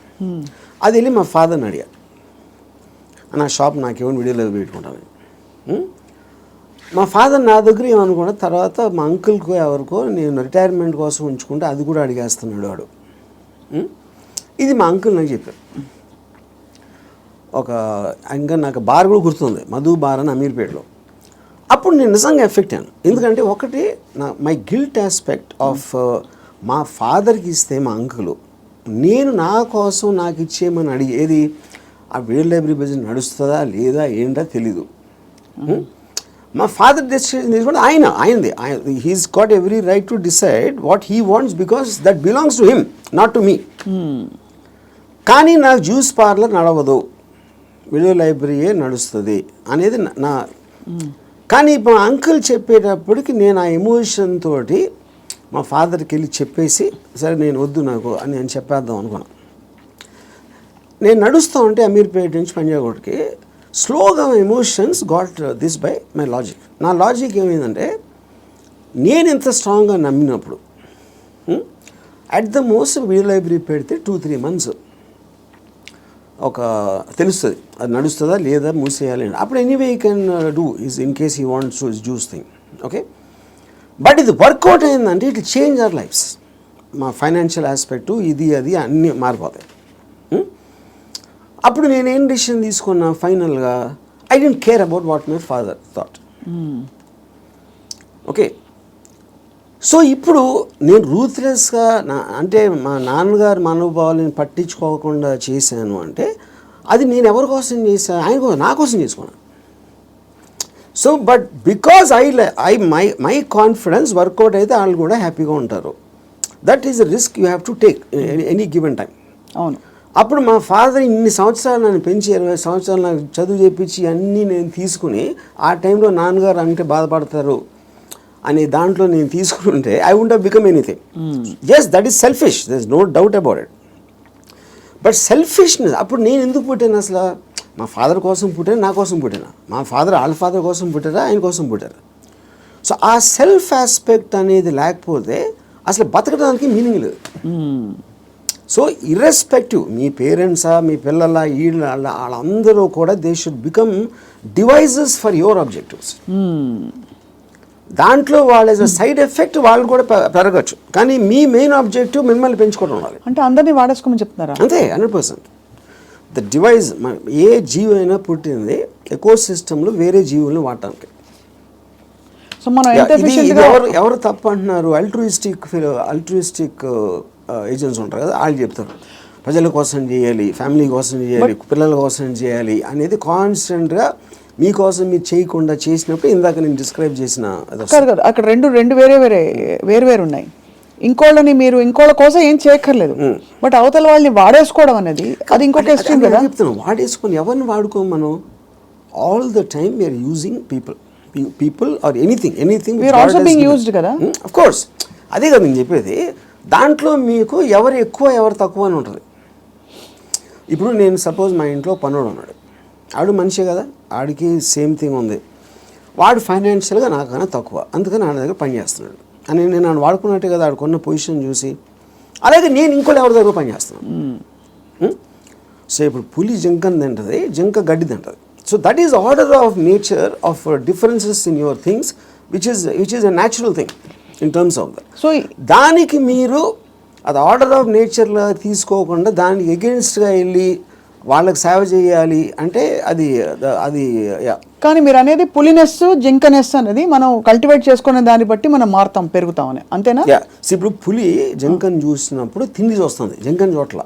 అది వెళ్ళి మా ఫాదర్ని అడిగా, నా షాప్ నాకేమో వీడియో లైబ్రరీ పెట్టుకుంటాను. మా ఫాదర్ నా దగ్గర ఏమనుకున్నా, తర్వాత మా అంకుల్కో ఎవరికో నేను రిటైర్మెంట్ కోసం ఉంచుకుంటే అది కూడా అడిగేస్తున్నాడు వాడు. ఇది మా అంకుల్ నాకు చెప్పారు. ఇంకా నాకు బార్ కూడా గుర్తుంది, మధు బార్ అని అమీర్పేటలో. అప్పుడు నేను నిజంగా ఎఫెక్ట్ అయ్యాను. ఎందుకంటే ఒకటి మై గిల్ట్ ఆస్పెక్ట్ ఆఫ్ మా ఫాదర్కి ఇస్తే మా అంకులు, నేను నా కోసం నాకు ఇచ్చేయమని అడిగేది ఆ వీడియో లైబ్రరీ బిజినెస్ నడుస్తుందా లేదా ఏంటో తెలీదు. మా ఫాదర్ డెసిషన్ తీసుకుంటే ఆయనది. He's got every right to decide what he wants because that belongs to him, not to me. కానీ నాకు జ్యూస్ పార్లర్ నడవదు, వీడియో లైబ్రరీయే నడుస్తుంది అనేది నా. కానీ మా అంకుల్ చెప్పేటప్పటికి నేను ఆ ఎమోషన్ తోటి మా ఫాదర్కి వెళ్ళి చెప్పేసి, సరే నేను వద్దు నాకు అని నేను చెప్పేద్దాం అనుకున్నాను. నేను నడుస్తూ ఉంటే అమీర్పేట నుంచి పంజాగుట్కి స్లోగా emotions got this by my logic. నా లాజిక్ ఏమైందంటే, నేను ఎంత స్ట్రాంగ్గా నమ్మినప్పుడు at the most video library పెడితే 2-3 months తెలుస్తుంది అది నడుస్తుందా లేదా మూసేయాలి. అప్పుడు anyway you can do is in case he wants to juice thing, okay. But ఇది వర్కౌట్ అయిందంటే ఇట్ చేంజ్ అవర్ లైఫ్స్. మా ఫైనాన్షియల్ ఆస్పెక్టు ఇది అది అన్నీ మారిపోతాయి. అప్పుడు నేనేం డెసిషన్ తీసుకున్నా ఫైనల్గా, I don't care about what my father thought. Okay. So ఇప్పుడు నేను రూత్లెస్గా అంటే మా నాన్నగారి మనోభావాలను పట్టించుకోకుండా చేశాను అంటే అది నేను ఎవరి కోసం చేశాను? ఆయన కోసం, నా కోసం చేసుకున్నాను. So but because my confidence work out అయితే వాళ్ళు కూడా హ్యాపీగా ఉంటారు. That is a risk you have to take any given time. అవును. అప్పుడు మా ఫాదర్ ఇన్ని సంవత్సరాలు నన్ను పెంచి 20 సంవత్సరాలు నాకు చదువు చెప్పించి అన్నీ నేను తీసుకుని ఆ టైంలో నాన్నగారు అంటే బాధపడతారు అనే దాంట్లో నేను తీసుకుంటే I won't have become anything. Yes, that is selfish, there is no doubt about it. But selfishness, అప్పుడు నేను ఎందుకు పుట్టాను అసలు? మా ఫాదర్ కోసం పుట్టాను, నా కోసం పుట్టాను. మా ఫాదర్ వాళ్ళ ఫాదర్ కోసం పుట్టారా, ఆయన కోసం పుట్టారు. సో ఆ సెల్ఫ్ ఆస్పెక్ట్ అనేది లేకపోతే అసలు బతకడానికి మీనింగ్ లేదు. సో ఇర్రెస్పెక్టివ్ మీ పేరెంట్సా, మీ పిల్లల, వీళ్ళ వాళ్ళందరూ కూడా they should become devices for your objectives. దాంట్లో వాళ్ళ సైడ్ ఎఫెక్ట్ వాళ్ళు కూడా పెరగచ్చు, కానీ మీ మెయిన్ ఆబ్జెక్టివ్ మిమ్మల్ని పెంచుకోవడం ఉండాలి. అంటే అందరినీ వాడేసుకోమని చెప్తున్నారా? అంతే, 100%. ద డివైజ్, ఏ జీవి అయినా పుట్టింది ఎకో సిస్టంలో వేరే జీవులను వాడటానికి. సో మనం ఎవరు తప్పు అంటున్నారు? అల్ట్రూయిస్టిక్ ఏజెంట్స్ ఉంటారు కదా, వాళ్ళు చెప్తారు ప్రజల కోసం చేయాలి, ఫ్యామిలీ కోసం చేయాలి, పిల్లల కోసం చేయాలి అనేది కాన్స్టెంట్గా మీకోసం మీరు చేయకుండా చేసినప్పుడు ఇందాక నేను డిస్క్రైబ్ చేసిన కాదు. అక్కడ రెండు వేరే ఉన్నాయి. ఇంకోళ్ళని మీరు ఇంకోళ్ళ కోసం ఏం చేయక్కర్లేదు, బట్ అవతల వాళ్ళని వాడేసుకోవడం అనేది అది ఇంకొక ఎక్స్ట్రీమ్ కదా. చెప్తాను, వాడేసుకొని ఎవరిని వాడుకోం మనం. All the time we're using people or anything we're also being used కదా. ఆఫ్ కోర్స్, అదే కదా నేను చెప్పేది. దాంట్లో మీకు ఎవరు ఎక్కువ ఎవరు తక్కువ అని ఉంటుంది. ఇప్పుడు నేను సపోజ్ మా ఇంట్లో పనుడు ఉన్నాడు, ఆడు మనిషి కదా, ఆడికి సేమ్ థింగ్ ఉంది, వాడు ఫైనాన్షియల్గా నాకన్నా తక్కువ, అందుకని నా దగ్గర పని చేస్తున్నాడు అని నేను నన్ను వాడుకున్నట్టే కదా ఆడుకున్న పొజిషన్ చూసి. అలాగే నేను ఇంకోళ్ళు ఎవరి దగ్గర పని చేస్తున్నాను. సో ఇప్పుడు పులి జింకని తింటుంది, జింక గడ్డి తింటుంది. So that is order of nature of differences in your things which is a natural thing in terms of that. So దానికి మీరు అది ఆర్డర్ ఆఫ్ నేచర్లో తీసుకోకుండా దానికి ఎగెన్స్ట్గా వెళ్ళి వాళ్ళకి సేవ చేయాలి అంటే అది. కానీ మీరు అనేది పులినెస్, జింకనెస్ అనేది మనం కల్టివేట్ చేసుకునే దాన్ని బట్టి మనం మారుతాం, పెరుగుతామని, అంతేనా? ఇప్పుడు పులి జింకను చూసినప్పుడు తిండి చూస్తుంది, జింకను చోట్ల.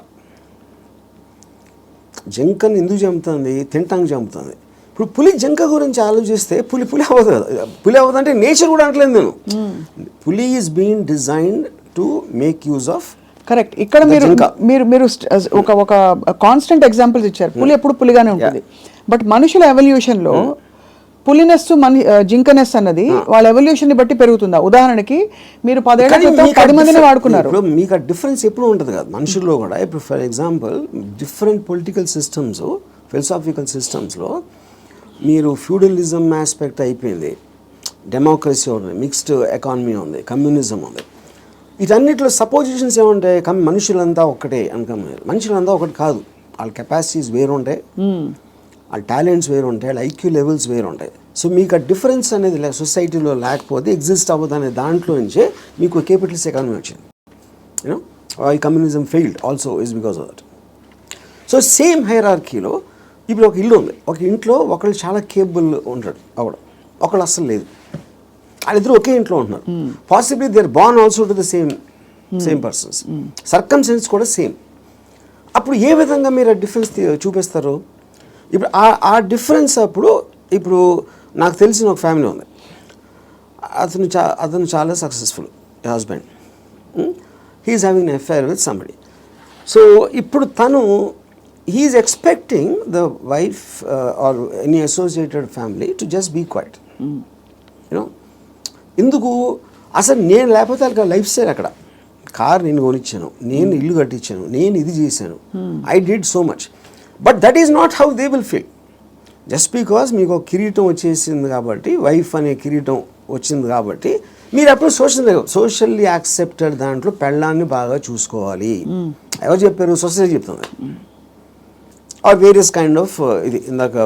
జింకను ఎందుకు చంపుతుంది? తింటానికి చంపుతుంది. ఇప్పుడు పులి జింక గురించి ఆలోచిస్తే పులి అవ్వదు కదా. పులి అవ్వదు అంటే నేచర్ కూడా అనట్లేదు నేను. పులి is being designed to make use of. Correct. ఇక్కడ మీరు ఒక కాన్స్టెంట్ ఎగ్జాంపుల్స్ ఇచ్చారు. పులి ఎప్పుడు పులిగానే ఉంటుంది, బట్ మనుషుల ఎవల్యూషన్లో పులినెస్ జింకనెస్ అన్నది వాళ్ళ ఎవల్యూషన్ ని బట్టి పెరుగుతుందా? ఉదాహరణకి మీరు 10 ఏళ్ల క్రితం 10 మందిని వాడుకున్నారు, మీకు ఆ డిఫరెన్స్ ఎప్పుడు ఉంటుంది కదా మనుషుల్లో కూడా. ఇప్పుడు for example different political systems, philosophical సిస్టమ్స్లో మీరు ఫ్యూడలిజం ఆస్పెక్ట్ అయిపోయింది, డెమోక్రసీ ఉంది, మిక్స్డ్ ఎకానమీ ఉంది, కమ్యూనిజం ఉంది. వీటన్నిటిలో సపోజిషన్స్ ఏముంటాయి? మనుషులంతా ఒక్కటే అనుకున్నారు. మనుషులంతా ఒకటి కాదు, వాళ్ళ కెపాసిటీస్ వేరు ఉంటాయి, వాళ్ళ టాలెంట్స్ వేరు ఉంటాయి, వాళ్ళ ఐక్యూ లెవెల్స్ వేరు ఉంటాయి. సో మీకు ఆ డిఫరెన్స్ అనేది సొసైటీలో లేకపోతే ఎగ్జిస్ట్ అవ్వదు అనే దాంట్లో నుంచే మీకు క్యాపిటలిస్ట్ ఎకానమీ వచ్చింది. యూనో ఈ communism failed also is because of that. So same హైరార్కీలో ఇప్పుడు ఒక ఇల్లు ఉంది, ఒక ఇంట్లో ఒకళ్ళు చాలా కేపబుల్ ఉంటాడు అవడం, ఒకళ్ళు అస్సలు లేదు. వాళ్ళిద్దరు ఒకే ఇంట్లో ఉంటున్నారు. Possibly they are born also to the same persons, circumstances కూడా సేమ్. అప్పుడు ఏ విధంగా మీరు ఆ డిఫరెన్స్ చూపిస్తారు? ఇప్పుడు ఆ డిఫరెన్స్ అప్పుడు ఇప్పుడు నాకు తెలిసిన ఒక ఫ్యామిలీ ఉంది, అతను చాలా successful husband, he's having an affair with somebody. So ఇప్పుడు తను he's expecting the wife or any associated family to just be quiet. You know ఎందుకు? అసలు నేను లేకపోతే వాళ్ళకి లైఫ్ స్టైల్ అక్కడ, కార్ నేను కొనిచ్చాను, నేను ఇల్లు కట్టించాను, నేను ఇది చేశాను, I did so much. But that is not how they will feel. Just because మీకు ఒక కిరీటం వచ్చేసింది కాబట్టి, వైఫ్ అనే కిరీటం వచ్చింది కాబట్టి మీరు అప్పుడు సోషల్లీ యాక్సెప్టెడ్ దాంట్లో పెళ్ళాన్ని బాగా చూసుకోవాలి. ఎవరు చెప్పారు? సొసైటీ చెప్తుంది. ఆర్ వేరియస్ కైండ్ ఆఫ్ ఇది ఇందాక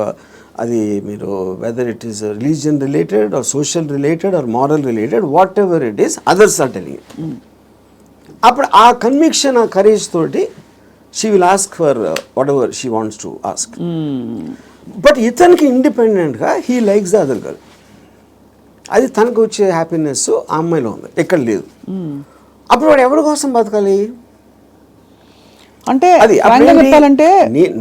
అది మీరు whether it is religion related or social related or moral related, whatever it is, others are telling. అప్పుడు ఆ కన్విక్షన్, ఆ కరేజ్ తోటి she will ask for whatever she wants to ask. But ఇతనికి ఇండిపెండెంట్గా he likes the other girl. అది తనకు వచ్చే happiness ఆ అమ్మాయిలో ఉంది, ఎక్కడ లేదు. అప్పుడు వాడు ఎవరి కోసం బతకాలి? అంటే అది చెప్పాలంటే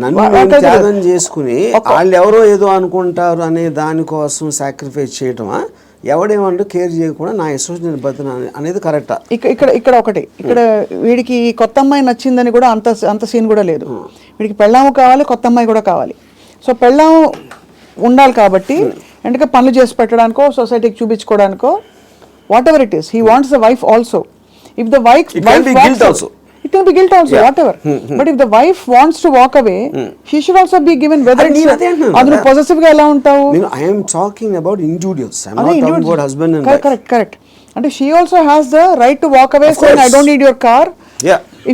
నన్ను త్యాగం చేసుకుని వాళ్ళు ఎవరో ఏదో అనుకుంటారు అనే దానికోసం సాక్రిఫైస్ చేయటమా, ఎవడేమంటూ కేర్ చేయకుండా నా ఇష్టం నేను బతున్నా అనేది కరెక్టా? ఇక్కడ ఒకటి, ఇక్కడ వీడికి కొత్త అమ్మాయి నచ్చిందని కూడా అంత సీన్ కూడా లేదు. వీడికి పెళ్ళాము కావాలి, కొత్త అమ్మాయి కూడా కావాలి. సో పెళ్ళాము ఉండాలి కాబట్టి ఎందుకంటే పనులు చేసి పెట్టడానికో సొసైటీకి చూపించుకోవడానికో whatever it is, he wants the wife also. If the wife it can be guilt also, whatever. But if the wife wants to walk away, she should also be given whether it's adunu possessive ga ela untavu. I am talking about individuals, I am not talking about husband and wife. Correct. And she also has the right to walk away saying I don't need your car.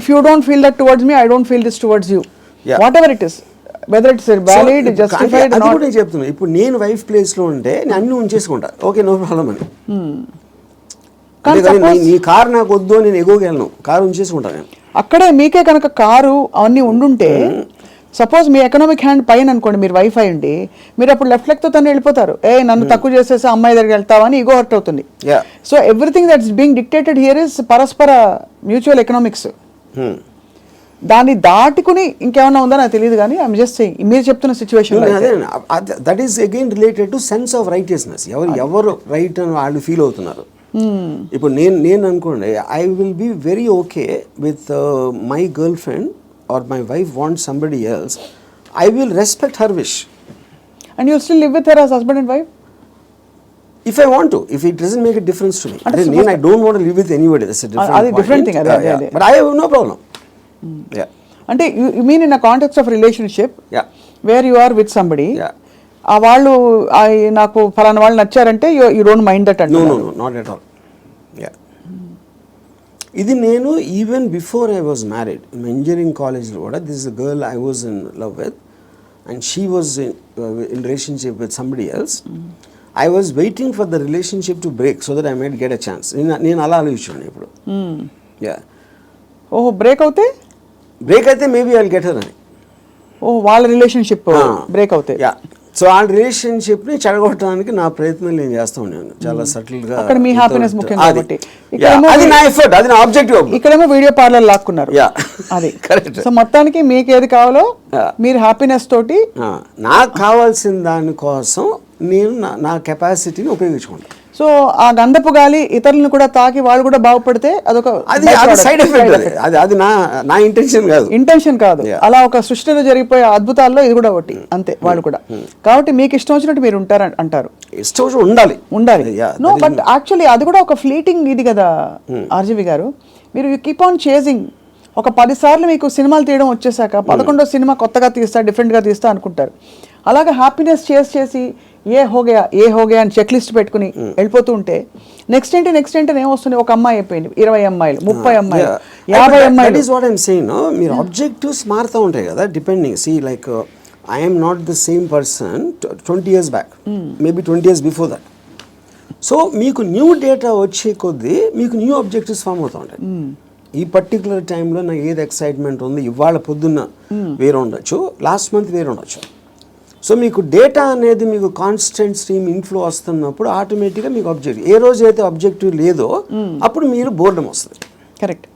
If you don't feel that towards me, I don't feel this towards you. Whatever it is, whether it's valid, justified or not. అది కూడా చెప్తున్నా. ఇప్పుడు నేను wife place లో ఉంటే నేను అన్ని ఉంచేసుకుంటా, okay no problem అని. నీ కారు నాకు వద్దు, నేను ఎగోగలను, కారు ఉంచేసుకుంటాను నేను. అక్కడే మీకే కనుక కారు అవన్నీ ఉండుంటే, సపోజ్ మీ ఎకనామిక్ హ్యాండ్ పైన అనుకోండి, మీరు వైఫ్ అయ్యండి, మీరు అప్పుడు లెఫ్ట్ లెగ్ తో తను వెళ్ళిపోతారు. నన్ను తక్కువ చేసేసి అమ్మాయి దగ్గరికి వెళ్తావా అని ఈగో హర్ట్ అవుతుంది. So everything that's being dictated here is పరస్పర మ్యూచువల్ ఎకనామిక్స్. దాన్ని దాటుకుని ఇంకేమన్నా ఉందో నాకు తెలియదు, కానీ ఐఎమ్ జస్ట్ సేయింగ్ మీరు చెప్తున్న situation that is again related to sense of righteousness. ఎవరు రైట్ అని వాళ్ళు ఫీల్ అవుతున్నారు. ఇప్పుడు నేను అనుకోండి, I will be very okay with my girlfriend or my wife want somebody else, I will respect her wish. And you still live with her as husband and wife if I want to, if it doesn't make a difference to me. Then I don't want to live with anybody, that's a different thing. But I have no problem. అంటే you mean in a context of relationship where you are with somebody, ఆ వాళ్ళు నాకు ఫలానా వాళ్ళు నచ్చారంటే you don't mind that అంటే? No not at all. ఇది నేను even before I was married, engineering కాలేజ్లో కూడా this is a girl I was in love with and she was in relationship with somebody else. I was waiting for the relationship to break so that I might get a chance. నేను అలా ఆలోచించాను ఇప్పుడు. ఓహో, break అయితే maybe I will get her అని. ఓహో, వాళ్ళ relationship break అవుతాయి. సో ఆ రిలేషన్షిప్ ని చెడగొట్టడానికి నా ప్రయత్నం నేను చేస్తూ ఉన్నాను చాలా సటిల్ గా. అక్కడ మీ హ్యాపీనెస్ ముఖ్యం కాబట్టి అది నా ఎఫర్ట్, అది నా ఆబ్జెక్టివ్. ఇక్కడేమో వీడియో పార్లర్ లాక్కున్నారు. అది కరెక్ట్. సో మొత్తానికి మీకు ఏది కావాలో మీరు హ్యాపీనెస్ తోటి, నాకు కావాల్సిన దానికోసం నేను నా కెపాసిటీని ఉపయోగించుకుంటాను. సో ఆ గంధపు గాలి ఇతరులను కూడా తాకి వాళ్ళు కూడా బాగుపడితే అదొక సైడ్ ఎఫెక్ట్. అది నా ఇంటెన్షన్ కాదు. అలా ఒక సృష్టిలో జరిగిపోయే అద్భుతాల్లో ఇది కూడా ఒకటి, అంతే. వాళ్ళు కూడా కాబట్టి మీకు ఇష్టం వచ్చినట్టు మీరు ఉంటారు అంటారు. ఇష్టం వచ్చినట్టు ఉండాలి. నో, బట్ యాక్చువల్లీ అది కూడా ఒక ఫ్లీటింగ్ ఇది కదా ఆర్జీవి గారు. మీరు యూ కీప్ ఆన్ చేజింగ్. ఒక 10 సార్లు మీకు సినిమాలు తీయడం వచ్చేసాక 11వ సినిమా కొత్తగా తీస్తా, డిఫరెంట్గా తీస్తా అనుకుంటారు. అలాగే హ్యాపీనెస్ చేసి ఏ హోగయా అని చెక్ లిస్ట్ పెట్టుకుని వెళ్ళిపోతూ ఉంటే నెక్స్ట్ ఏంటి ఏమొస్తుంది? ఒక అమ్మాయి అయిపోయింది, 20 అమ్మాయిలు, 30 అమ్మాయిలు, 50 అమ్మాయిలు. That is what I am saying. మీరు ఆబ్జెక్టివ్స్ మారుతూ ఉంటాయి కదా, depending. See like I am not the same person 20 years back, maybe 20 years before that. So మీకు న్యూ డేటా వచ్చే కొద్దీ మీకు న్యూ ఆబ్జెక్టివ్స్ ఫామ్ అవుతూ ఉంటాయి. ఈ పర్టికులర్ టైంలో నాకు ఏది ఎక్సైట్మెంట్ ఉంది, ఇవాళ పొద్దున్న వేరే ఉండొచ్చు, లాస్ట్ మంత్ వేరే ఉండొచ్చు. సో మీకు డేటా అనేది మీకు కాన్స్టెంట్ స్ట్రీమ్ ఇన్ఫ్లో వస్తున్నప్పుడు ఆటోమేటిక్గా మీకు ఆబ్జెక్టివ్, ఏ రోజు అయితే ఆబ్జెక్టివ్ లేదో అప్పుడు మీరు బోర్డమ్ వస్తుంది. Correct.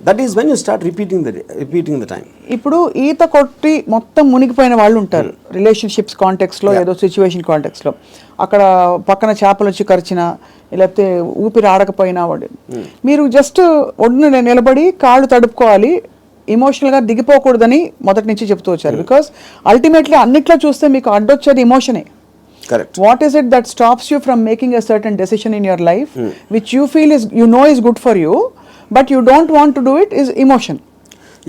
That is when you start repeating the time. ఇప్పుడు ఈత కొట్టి మొత్తం మునిగిపోయిన వాళ్ళు ఉంటారు రిలేషన్షిప్స్ కాంటెక్స్లో, ఏదో సిచ్యువేషన్ కాంటెక్స్లో. అక్కడ పక్కన చేపలు వచ్చి కరిచినా, లేకపోతే ఊపిరి ఆడకపోయినా వాడు, మీరు జస్ట్ ఒడ్డున నిలబడి కాళ్ళు తడుపుకోవాలి, ఎమోషనల్గా దిగిపోకూడదని మొదటి నుంచి చెప్తూ వచ్చారు. బికాస్ అల్టిమేట్లీ అన్నిట్లో చూస్తే మీకు అడ్డొచ్చేది ఎమోషనే. Correct. What is it that stops you from making a certain decision in your life which you feel is, you know, is good for you but you don't want to do it, is emotion.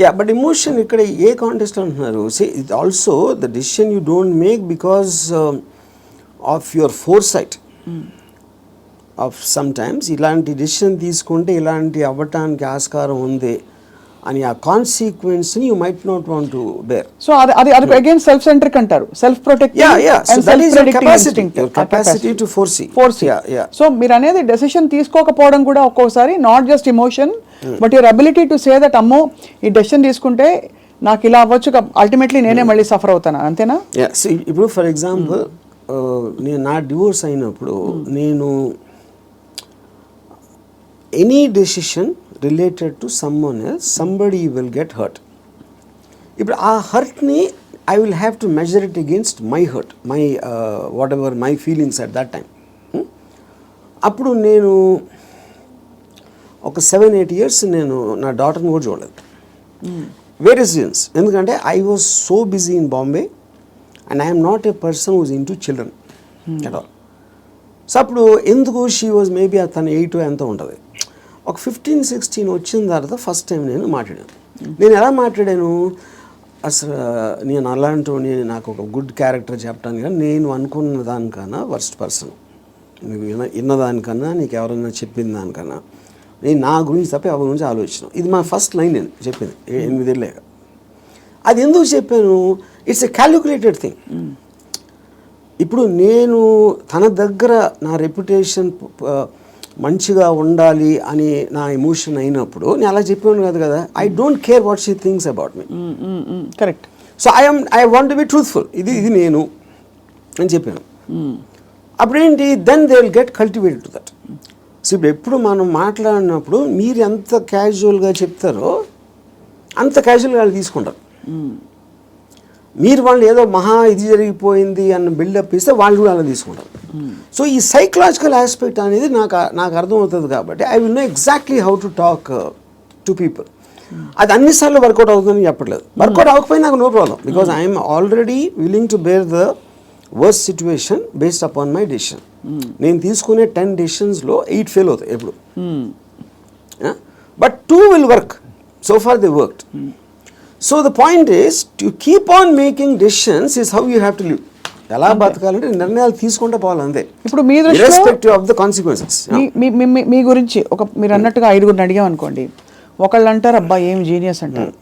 Yeah, but emotion ikkada A context అంటున్నారు? See, it also the decision you don't make because of your foresight. Of sometimes ఇలాంటి decision తీసుకుంటే ఇలాంటి అవ్వటానికి ఆస్కారం ఉంది అని ఆ consequence ని you might not want to bear. So అది అగైన్ సెల్ఫ్ సెంట్రిక్ అంటారు, self protective. So that is your capacity to foresee. So మీరు అనేది డెసిషన్ తీసుకోకపోవడం కూడా ఒక్కోసారి not just emotion but your ability to say that అమ్మో ఈ డెసిషన్ తీసుకుంటే నాకు ఇలా అవ్వచ్చు, అల్టిమేట్లీ నేనే మళ్ళీ సఫర్ అవుతాను, అంతేనా? ఇప్పుడు ఫర్ ఎగ్జాంపుల్ నేను నా డివోర్స్ అయినప్పుడు నేను any decision related to someone else somebody will get hurt. ఇప్పుడు ఆ హర్ట్ని I will have to measure it against my hurt, my whatever my feelings at that time. అప్పుడు నేను ఒక 7-8 years నేను నా డాటర్ని కూడా చూడలేదు. Various reasons. ఎందుకంటే I was so busy in Bombay and I'm not a person who's into children at all. So అప్పుడు ఎందుకు షీ వాజ్ మేబీ తను 8 ఎంత ఉంటుంది. ఒక 15-16 వచ్చిన తర్వాత ఫస్ట్ టైం నేను మాట్లాడాను. నేను ఎలా మాట్లాడాను, అసలు నేను అలాంటి నాకు ఒక గుడ్ క్యారెక్టర్ చెప్పడానికి కానీ నేను అనుకున్న దానికన్నా వర్స్ట్ పర్సన్, నువ్వు విన్నదానికన్నా నీకు ఎవరైనా చెప్పిన దానికన్నా నేను నా గురించి తప్ప ఎవరి గురించి ఆలోచించాను. ఇది మా ఫస్ట్ లైన్ నేను చెప్పింది 8 ఏళ్ళే. అది ఎందుకు చెప్పాను, ఇట్స్ ఎ క్యాలిక్యులేటెడ్ థింగ్. ఇప్పుడు నేను తన దగ్గర నా రెప్యుటేషన్ మంచిగా ఉండాలి అని నా ఎమోషన్ అయినప్పుడు నేను అలా చెప్పాను కాదు కదా. I don't care what she thinks about me. Correct. So I want to be truthful. ఇది నేను అని చెప్పాను. అప్పుడేంటి, then they will get cultivated to that. So ఇప్పుడు ఎప్పుడు మనం మాట్లాడినప్పుడు మీరు ఎంత క్యాజువల్గా చెప్తారో అంత క్యాజువల్గా వాళ్ళు తీసుకుంటారు. మీరు వాళ్ళు ఏదో మహా ఇది జరిగిపోయింది అన్న బిల్డప్ ఇస్తే వాళ్ళు కూడా అలా తీసుకుంటారు. సో ఈ సైకలాజికల్ ఆస్పెక్ట్ అనేది నాకు అర్థమవుతుంది కాబట్టి I will know exactly how to talk to people. అది అన్నిసార్లు వర్కౌట్ అవుతుందని చెప్పట్లేదు. వర్కౌట్ అవ్వకపోయినా నాకు no problem, because I'm already willing to bear the worst situation based upon my decision. నేను తీసుకునే 10 డెసిషన్స్లో 8 ఫెయిల్ అవుతాయి ఎప్పుడు. But 2 will work. So far they worked. So the point is to keep on making decisions is how you have to live. ఎలా బతకాలంటే నిర్ణయాలు తీసుకుంటే పోవాలి అంతే. ఇప్పుడు మీ ఇర్రెస్పెక్టివ్ ఆఫ్ ద కాన్సిక్వెన్సెస్. మీ గురించి మీరు అన్నట్టుగా 5గురిని అడిగాం అనుకోండి, ఒకళ్ళు అంటారు అబ్బా ఏం జీనియస్ అంటారు,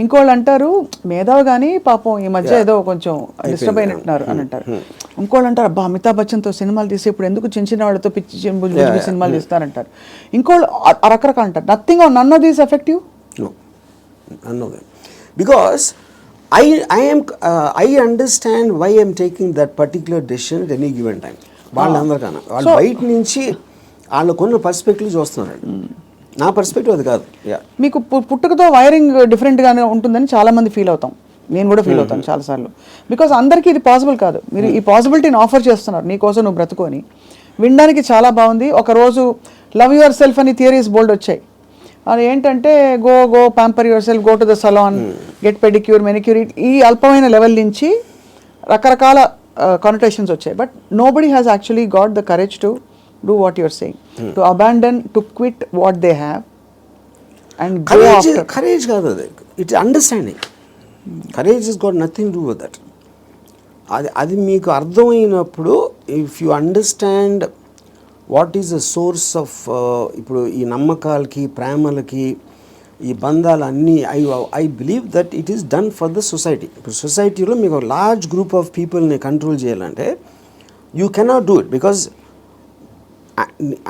ఇంకోళ్ళు అంటారు మేధావి కానీ పాపం ఈ మధ్య ఏదో కొంచెం డిస్టర్బ్ అయినట్టున్నారు అని అంటారు, ఇంకోళ్ళు అంటారు అబ్బా అమితాబ్ బచ్చన్తో సినిమాలు తీసి ఇప్పుడు ఎందుకు చిన్న చిన్న వాళ్ళతో పిచ్చి సినిమాలు తీస్తారంటారు, ఇంకోళ్ళు రకరకాలు అంటారు. Nothing or none of these effective. None of them. Because I understand why I'm taking that particular decision at any given time. వాళ్ళందరికన్నా వాళ్ళు బయట నుంచి వాళ్ళకున్న పర్స్పెక్టివ్ చూస్తున్నారు. నా పర్స్పెక్టివ్ అది కాదు. మీకు పుట్టుకతో వైరింగ్ డిఫరెంట్గానే ఉంటుందని చాలామంది ఫీల్ అవుతాం. నేను కూడా ఫీల్ అవుతాను చాలాసార్లు. బికాజ్ అందరికీ ఇది పాసిబుల్ కాదు. మీరు ఈ పాసిబిలిటీని ఆఫర్ చేస్తున్నారు, నీకోసం నువ్వు బ్రతుకొని వినడానికి చాలా బాగుంది. ఒకరోజు లవ్ యువర్ సెల్ఫ్ అని థియరీస్ బోల్డ్ వచ్చాయి. అది ఏంటంటే go pamper yourself, go to the salon, get pedicure, manicure, ఈ అల్పమైన లెవెల్ నుంచి రకరకాల కానోటేషన్స్ వచ్చాయి. But nobody has actually got the courage to do what you're saying, to abandon, to quit what they have and go after. Courage కాదు అది, it's understanding. Courage is got nothing to do with that. అది మీకు అర్థమైనప్పుడు, if you understand what is the source of, ఇప్పుడు ఈ నమ్మకాలకి ప్రేమలకి ఈ బంధాలన్నీ, I believe that it is done for the society. ఇప్పుడు సొసైటీలో మీకు లార్జ్ గ్రూప్ ఆఫ్ పీపుల్ని కంట్రోల్ చేయాలంటే you cannot do it, because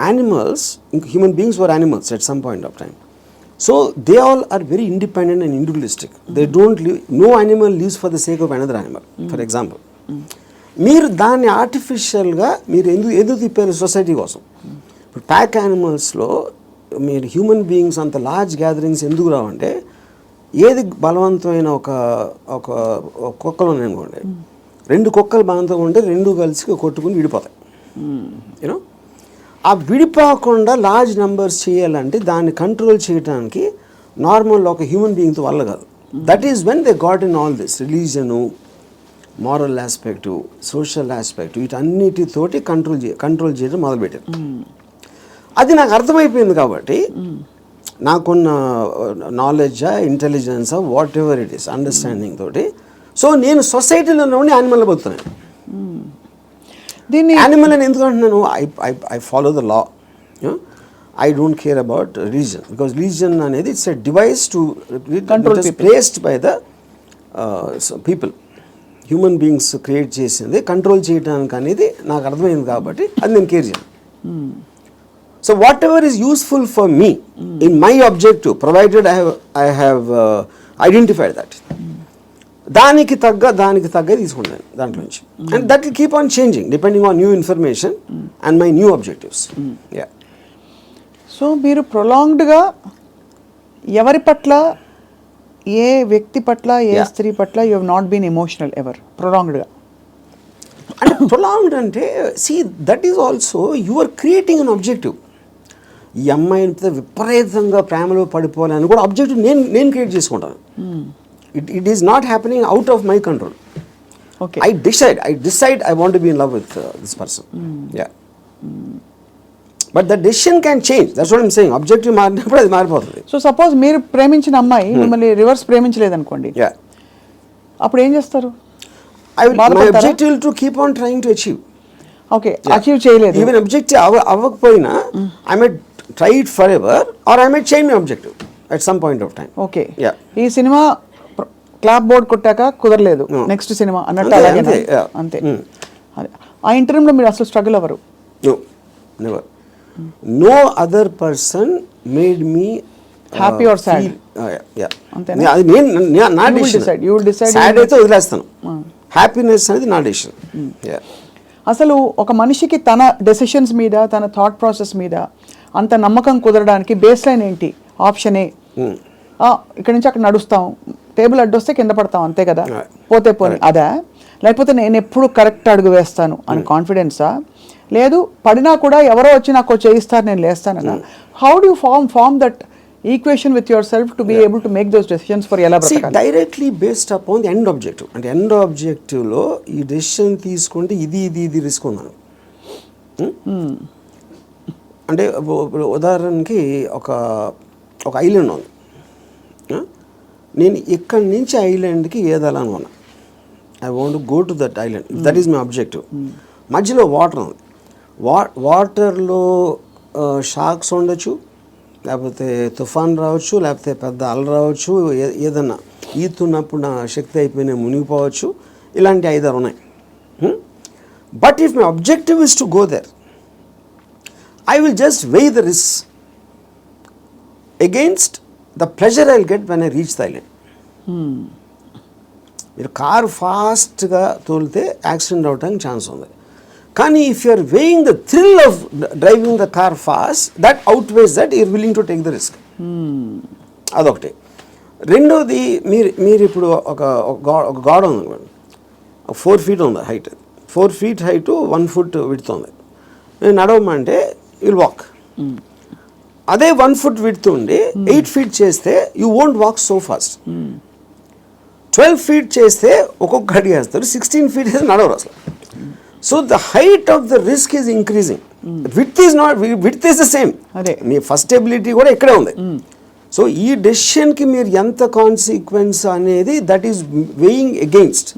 animals, human beings were animals at some point of time. So they all are very independent and individualistic. They don't live, no animal lives for the sake of another animal. For example, మీరు దాన్ని ఆర్టిఫిషియల్గా మీరు ఎందుకు తిప్పారు society కోసం. ఇప్పుడు pack యానిమల్స్లో మీరు human beings అంత లార్జ్ గ్యాదరింగ్స్ ఎందుకు రావంటే, ఏది బలవంతమైన ఒక కుక్కలు ఉన్నాయనుకోండి, 2 కుక్కలు బలవంతంగా ఉంటే 2 కలిసి కొట్టుకుని విడిపోతాయి. యూనో, ఆ విడిపోకుండా లార్జ్ నెంబర్స్ చేయాలంటే దాన్ని కంట్రోల్ చేయడానికి నార్మల్ ఒక హ్యూమన్ బీయింగ్తో వల్ల కాదు. That is when they got in all this religion, moral aspect, social aspect, వీటన్నిటితోటి కంట్రోల్ చేయడం మొదలుపెట్టారు. అది నాకు అర్థమైపోయింది కాబట్టి నాకున్న నాలెడ్జా, ఇంటెలిజెన్సా, whatever it is, understanding తోటి, సో నేను సొసైటీలో ఉండి యానిమల్ బతుకుతున్నాను. దీన్ని యానిమల్ అని ఎందుకు అంటున్నాను, I follow the law. I don't care about religion, because religion అనేది it's a device to control, placed by the people. Human beings create చేసింది కంట్రోల్ చేయడానికి అనేది నాకు అర్థమైంది కాబట్టి అది నేను కేర్ చేయను. So whatever is useful for me in my objective, provided I have identified that, దానికి తగ్గ తీసుకుంటాను దాంట్లో నుంచి. And that will keep on changing depending on new information and my new objectives. So మీరు ప్రొలాంగ్డ్గా ఎవరి పట్ల, ఏ వ్యక్తి పట్ల, ఏ స్త్రీ పట్ల you have not been emotional ever ప్రొలాంగ్డ్గా? అంటే ప్రొలాంగ్డ్ అంటే that is also you are creating an objective. ఈ అమ్మాయిని విపరీతంగా ప్రేమలో పడిపోవాలని కూడా ఆబ్జెక్టివ్ నేను క్రియేట్ చేసుకుంటాను. It is not happening out of my control. Okay, I decide I want to be in love with this person. Yeah. But the decision can change. That's what I'm saying. Objective మారినప్పుడు అది మారిపోతుంది. So suppose మీరు ప్రేమించిన అమ్మాయి మిమ్మల్ని reverse ప్రేమించలేదనుకోండి, Yeah. అప్పుడు ఏం చేస్తారు? My objective will to keep on trying to achieve. Okay, achieve చేయలేదు. Even objective అవ్వకపోయినా I might try it forever or I might change my objective at some point of time. Okay, Yeah. ఈ cinema clap board కొట్టాక కుదరలేదు, next cinema అన్నట్టు అలాగే అంతే. అదే ఆ ఇంటర్వ్యూలో మీరు అసలు స్ట్రగుల్ అవ్వరు? No, never. No other person made me happy or sad? అంతేనా? అది నా decision. You will decide. Sad అయితే వదిలేస్తాను, హ్యాపీనెస్ అనేది నా డెసిషన్. అసలు ఒక మనిషికి తన డెసిషన్స్ మీద, తన థాట్ ప్రాసెస్ మీద అంత నమ్మకం కుదరడానికి బేస్ లైన్ ఏంటి? ఆప్షన్ ఏ, ఇక్కడ నుంచి అక్కడ నడుస్తాం, టేబుల్ అడ్డొస్తే కింద పడతాం, అంతే కదా, పోతే పోనీ అదా? లేకపోతే నేను ఎప్పుడు కరెక్ట్ అడుగు వేస్తాను అని కాన్ఫిడెన్సా? లేదు పడినా కూడా ఎవరో వచ్చి నాకు చేయిస్తారు, నేను లేస్తానన్నా? How do you form that equation with yourself to be able to make those decisions for ఎలా బ్రతకాలి? Directly based upon the end objective. అంటే ఎండ్ ఆబ్జెక్టివ్లో ఈ డెసిషన్ తీసుకుంటే ఇది రిస్క్ ఉందని. అంటే ఉదాహరణకి ఒక ఐలాండ్ ఉంది. నేను ఇక్కడి నుంచి ఐలాండ్కి ఏదాలని ఉన్నా. I want go to that island, that is my objective. మధ్యలో వాటర్ ఉంది. వాటర్లో షాక్స్ ఉండొచ్చు, లేకపోతే తుఫాన్ రావచ్చు, లేకపోతే పెద్ద అల రావచ్చు, ఏదన్నా ఈతున్నప్పుడు నా శక్తి అయిపోయి నేను మునిగిపోవచ్చు. ఇలాంటి 5-6 ఉన్నాయి. But if my objective is to go there, I will just weigh the risks against the pleasure I will get when I reach the island. మీరు కారు ఫాస్ట్గా తోలితే యాక్సిడెంట్ అవడానికి ఛాన్స్ ఉంది. కానీ if you are weighing the thrill of driving the car fast, that outweighs that you're willing to take the risk. అదొకటి. రెండోది, మీరు ఇప్పుడు ఒక గోడ ఉంది అనుకోండి, 4 feet ఉంది height, 4 feet height 1 foot width ఉంది. నేను నడవమంటే you'll walk. అదే 1 foot width ఉండి 8 feet చేస్తే you won't walk so fast. 12 feet చేస్తే ఒక్కొక్క అడుగు వేస్తారు, 16 feet అయితే నడవరు అసలు. So the height of the risk is increasing, width is the same. Me first ability కూడా ఇక్కడే ఉంది. సో ఈ డెసిషన్కి మీరు ఎంత కాన్సిక్వెన్స్ అనేది that is weighing against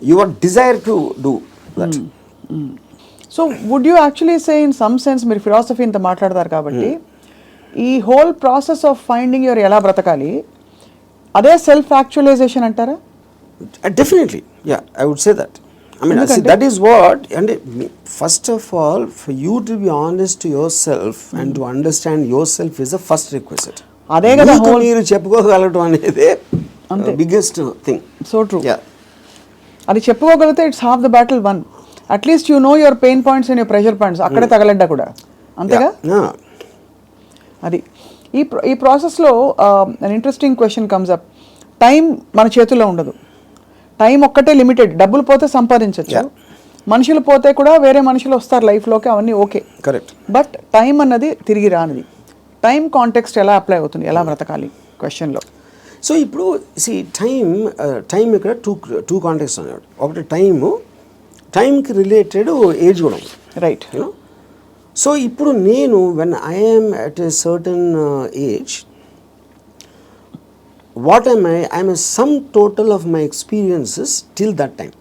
your desire to do that. So would you actually say in some sense, మీరు philosophy ఇంత మాట్లాడతారు కాబట్టి, ఈ whole process of finding your ఎలా బ్రతకాలి అదే సెల్ఫ్ యాక్చువలైజేషన్ అంటారా? Definitely, yeah, I would say that. I mean, that is what, and first of all, for you to be honest to yourself and to understand yourself is the first requisite. అదే కదా మీరు చెప్పుకోగలగడం అనేది biggest thing. So true. అది చెప్పుకోగలిగితే it's half the battle won. At least you know your pain points and your pressure points, అక్కడే తగలడ్డా కూడా, అంతేగా? అది ఈ ప్రాసెస్లో an interesting question comes up. Time మన చేతుల్లో ఉండదు. టైం ఒక్కటే లిమిటెడ్. డబ్బులు పోతే సంపాదించవచ్చు, మనుషులు పోతే కూడా వేరే మనుషులు వస్తారు లైఫ్లోకి, అవన్నీ ఓకే, కరెక్ట్. బట్ టైం అన్నది తిరిగి రానిది. టైం కాంటెక్స్ట్ ఎలా అప్లై అవుతుంది, ఎలా బ్రతకాలి క్వశ్చన్లో? సో ఇప్పుడు టైం ఇక్కడ టూ కాంటెక్స్ట్ అన్నాడు. ఒకటి టైంకి రిలేటెడ్ ఏజ్ కూడా ఉంది, రైట్? సో ఇప్పుడు నేను when I'm at a certain age, what am I? I am a sum total of my experiences till that time.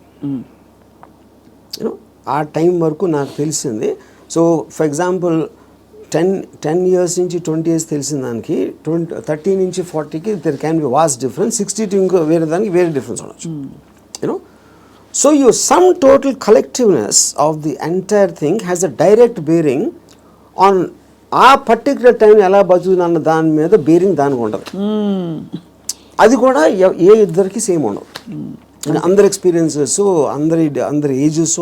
ఆ టైం వరకు నాకు తెలిసింది. సో ఫర్ ఎగ్జాంపుల్ 10 years నుంచి 20 years తెలిసిన దానికి 30 నుంచి 40కి there can be vast difference, 60 to ఇంకో వేరే దానికి వేరే డిఫరెన్స్ ఉండొచ్చు. So your sum total collectiveness of the entire thing has a direct bearing on ఆ పర్టికులర్ టైం ఎలా బతుకుతున్న దాని మీద బేరింగ్ దానికి ఉండదు. అది కూడా ఏ ఇద్దరికి సేమ్ ఉండవు. అందరి ఎక్స్పీరియన్సెస్, అందరి ఏజెస్,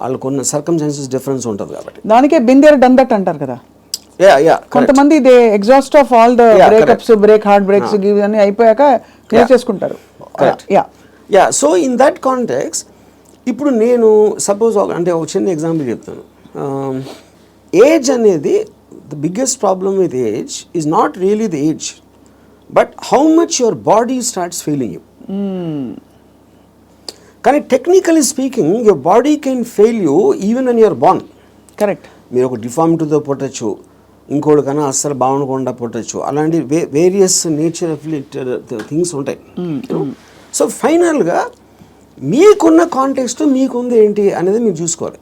వాళ్ళకున్న సర్కమ్స్టాన్సెస్ డిఫరెన్స్ ఉంటుంది కాబట్టి. దానికే బిందేర్ డన్ దట్ అంటారు కదా. కొంతమంది they exhaust of all the breakups, break heart breaks అన్ని అయిపోయాక క్లియర్ చేసుకుంటారు. సో ఇన్ దట్ కాంటెక్స్ ఇప్పుడు నేను సపోజ్ అంటే ఒక చిన్న ఎగ్జాంపుల్ చెప్తాను. ఏజ్ అనేది the biggest problem with age is not really the age, but how much your body starts failing you. కానీ technically speaking your body can fail you even when you're born. Correct. మీరు ఒక డిఫార్మిటీతో పుట్టచ్చు, ఇంకోటి కన్నా అస్సలు బాగుండకుండా పుట్టచ్చు, అలాంటి various nature things ఉంటాయి. So ఫైనల్గా మీకున్న కాంటెక్స్ట్ మీకుంది ఏంటి అనేది మీరు చూసుకోవాలి.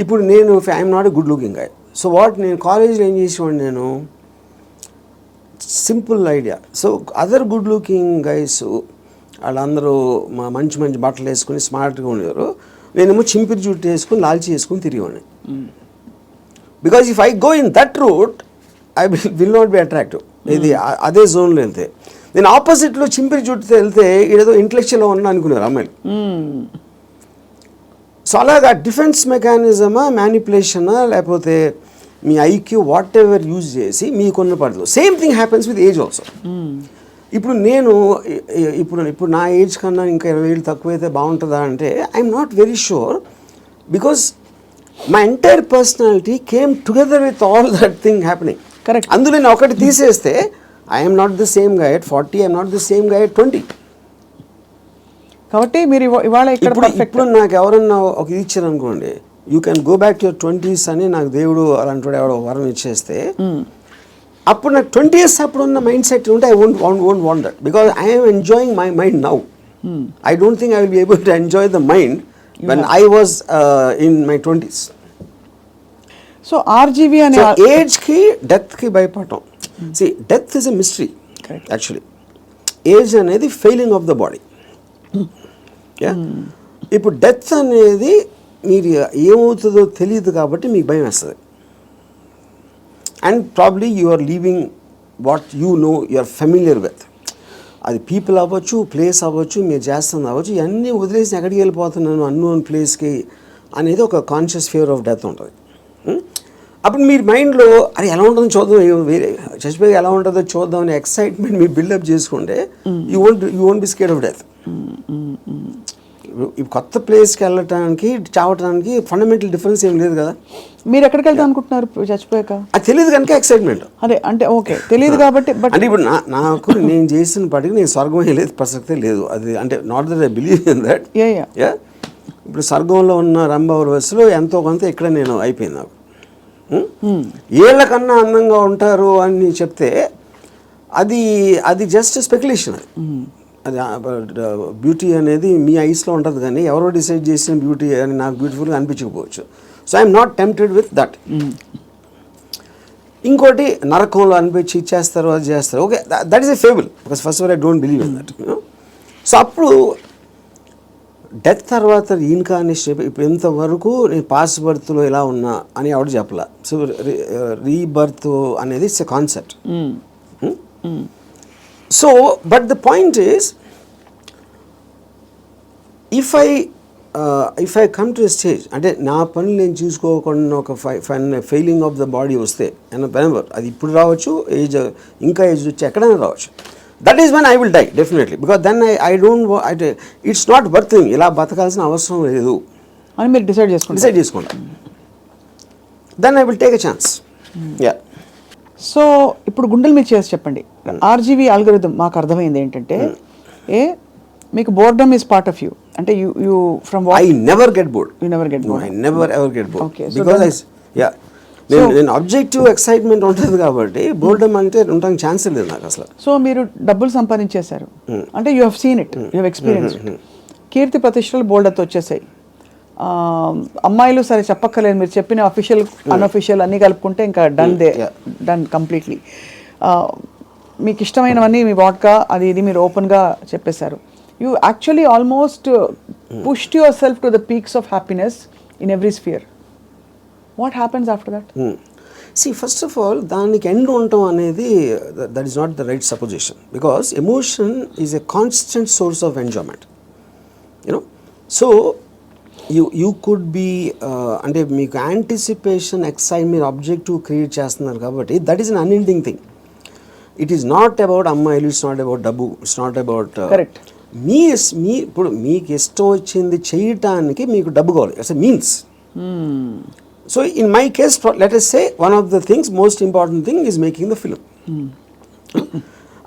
ఇప్పుడు నేను I'm not a good looking guy. So నేను కాలేజ్లో ఏం చేసేవాడిని, నేను simple idea. So other good looking guys వాళ్ళందరూ మంచి మంచి బట్టలు వేసుకుని స్మార్ట్గా ఉండేవారు, నేనేమో చింపిరి జుట్టు వేసుకుని లాల్చి వేసుకుని తిరిగేవాడిని. Because if I go in that route I will not be attractive. ఇది అదే జోన్లో వెళ్తే, నేను ఆపోజిట్లో చింపిరి జుట్టుతో వెళ్తే ఏదో ఇంటలెక్చువల్గా ఉన్నా అనుకున్నారు అమ్మాయిలు. సో అలాగా డిఫెన్స్ మెకానిజమా, మ్యానిపులేషనా, లేకపోతే మీ ఐక్యూ వాట్ ఎవర్ యూజ్ చేసి మీకున్న పడదు. Same thing happens with age also. ఇప్పుడు నేను ఇప్పుడు నా ఏజ్ కన్నా ఇంకా 20 ఏళ్ళు తక్కువైతే బాగుంటుందా అంటే I'm not very sure, because my entire personality came together with all that thing happening. Correct. అందులో నేను ఒకటి తీసేస్తే I'm not the same guy at 40, I'm not the same guy at 20. కాబట్టి మీరు ఇవాళ ఇప్పుడు నాకు ఎవరన్నా ఒక ఇది ఇచ్చారు అనుకోండి, you can go back to your 20s అని నాకు దేవుడు అలాంటి ఎవడో వరం ఇచ్చేస్తే, అప్పుడు నాకు 20 years అప్పుడు ఉన్న మైండ్ సెట్ ఉంటే I won't want that, because I'm enjoying my mind now. I don't think I will be able to enjoy the mind when I was in my 20s. So RGV అనే ఏజ్కి డెత్కి భయపడటం. See death is a mystery actually. Age అనేది failing of the body. ఇప్పుడు death అనేది మీరు ఏమవుతుందో తెలియదు కాబట్టి మీకు భయం వేస్తుంది. And probably you are leaving what you no, you are familiar with. అది పీపుల్ అవ్వచ్చు, ప్లేస్ అవ్వచ్చు, మీరు చేస్తుంది అవ్వచ్చు, ఇవన్నీ వదిలేసి ఎక్కడికి వెళ్ళిపోతున్నాను అన్నోన్ ప్లేస్కి అనేది ఒక కాన్షియస్ ఫియర్ ఆఫ్ డెత్ ఉంటుంది. అప్పుడు మీరు మైండ్లో అరే ఎలా ఉంటుందో చూద్దాం, వేరే చచ్చిపోయి ఎలా ఉంటుందో చూద్దాం అనే ఎక్సైట్మెంట్ మీరు బిల్డప్ చేసుకుంటే you won't be scared of death. కొత్త ప్లేస్కి వెళ్ళటానికి చావటానికి ఫండమెంటల్ డిఫరెన్స్ ఏం లేదు కదా. మీరు ఎక్కడికి వెళ్తాం అనుకుంటున్నారు చచ్చిపోయాక? అది తెలియదు కనుక ఎక్సైట్మెంట్. అదే అంటే ఓకే తెలియదు కాబట్టి. అంటే ఇప్పుడు నాకు నేను చేసిన పాటికి నేను స్వర్గం వెళ్ళేది ప్రసక్తే లేదు. అది అంటే not that I believe in that. ఇప్పుడు స్వర్గంలో ఉన్న రంభావరవస్సులో ఎంతో కొంత ఇక్కడ నేను అయిపోయింది. నాకు ఏళ్ళకన్నా అందంగా ఉంటారు అని చెప్తే అది జస్ట్ స్పెక్యులేషన్. అది బ్యూటీ అనేది మీ ఐస్లో ఉంటుంది, కానీ ఎవరో డిసైడ్ చేసిన బ్యూటీ అని నాకు బ్యూటిఫుల్గా అనిపించకపోవచ్చు. So I'm not tempted with that. ఇంకోటి నరకంలో అనిపించి ఇచ్చేస్తారు, అది చేస్తారు, okay that is a fable, because first of all I don't believe in that. So అప్పుడు డెత్ తర్వాత ఇన్కార్నేషన్ ఇప్పుడు ఇంతవరకు నేను పాస్ట్ బర్త్లో ఎలా ఉన్నా అని ఎవడు చెప్పలా. సో రీబర్త్ అనేది it's a concept. So but the point is if I come to a stage, అంటే నా పనులు నేను చూసుకోకుండా ఒక ఫెయిలింగ్ ఆఫ్ ద బాడీ వస్తే అది ఇప్పుడు రావచ్చు, ఇంకా ఏజ్ వచ్చి ఎక్కడైనా రావచ్చు. That is when I will die definitely, because then I don't it's not worthing, ఇలా బతకాల్సిన అవసరం లేదు అని మీరు డిసైడ్ చేసుకుంటా. Then I will take a chance. So ఇప్పుడు గుండెల మీద చేసి చెప్పండి, ఆర్జీవీ ఆల్గోరిథం మాకు అర్థమైంది ఏంటంటే మీకు boredom is part of you, అంటే you from I never get bored. You never get bored. I never ever get bored because నేను ఆబ్జెక్టివ్ ఎక్సైట్మెంట్ ఉంటుంది కాబట్టి బోర్డమ్ అంటే ఉండడానికి ఛాన్స్ లేదు నాకు అసలు. సో మీరు డబ్బులు సంపాదించేశారు అంటే you have seen it, you have experience. కీర్తి ప్రతిష్టలు బోల్డర్తో వచ్చేసాయి. అమ్మాయిలు సరే చెప్పక్కర్లేదు, మీరు చెప్పిన అఫీషియల్ అన్అఫీషియల్ అన్నీ కలుపుకుంటే ఇంకా డన్ కంప్లీట్లీ. మీకు ఇష్టమైనవన్నీ మీ వాడ్కా అది ఇది మీరు ఓపెన్గా చెప్పేశారు. You actually almost pushed yourself to the peaks of happiness in every sphere. What happens after that? See, first of all, దానికి ఎండ్ ఉండటం అనేది that is not the right supposition, because emotion is a constant source of enjoyment, you know. So you could be అంటే మీకు anticipation excitement objective create చేస్తున్నారు కాబట్టి that is an unending thing. It is not about అమ్మాయిలు, it's not about డబ్బు, it's not about correct. మీ ఇప్పుడు మీకు ఇష్టం వచ్చింది చేయటానికి మీకు డబ్బు కావాలి, it's a means. So in my case let us say one of the things most important thing is making the film.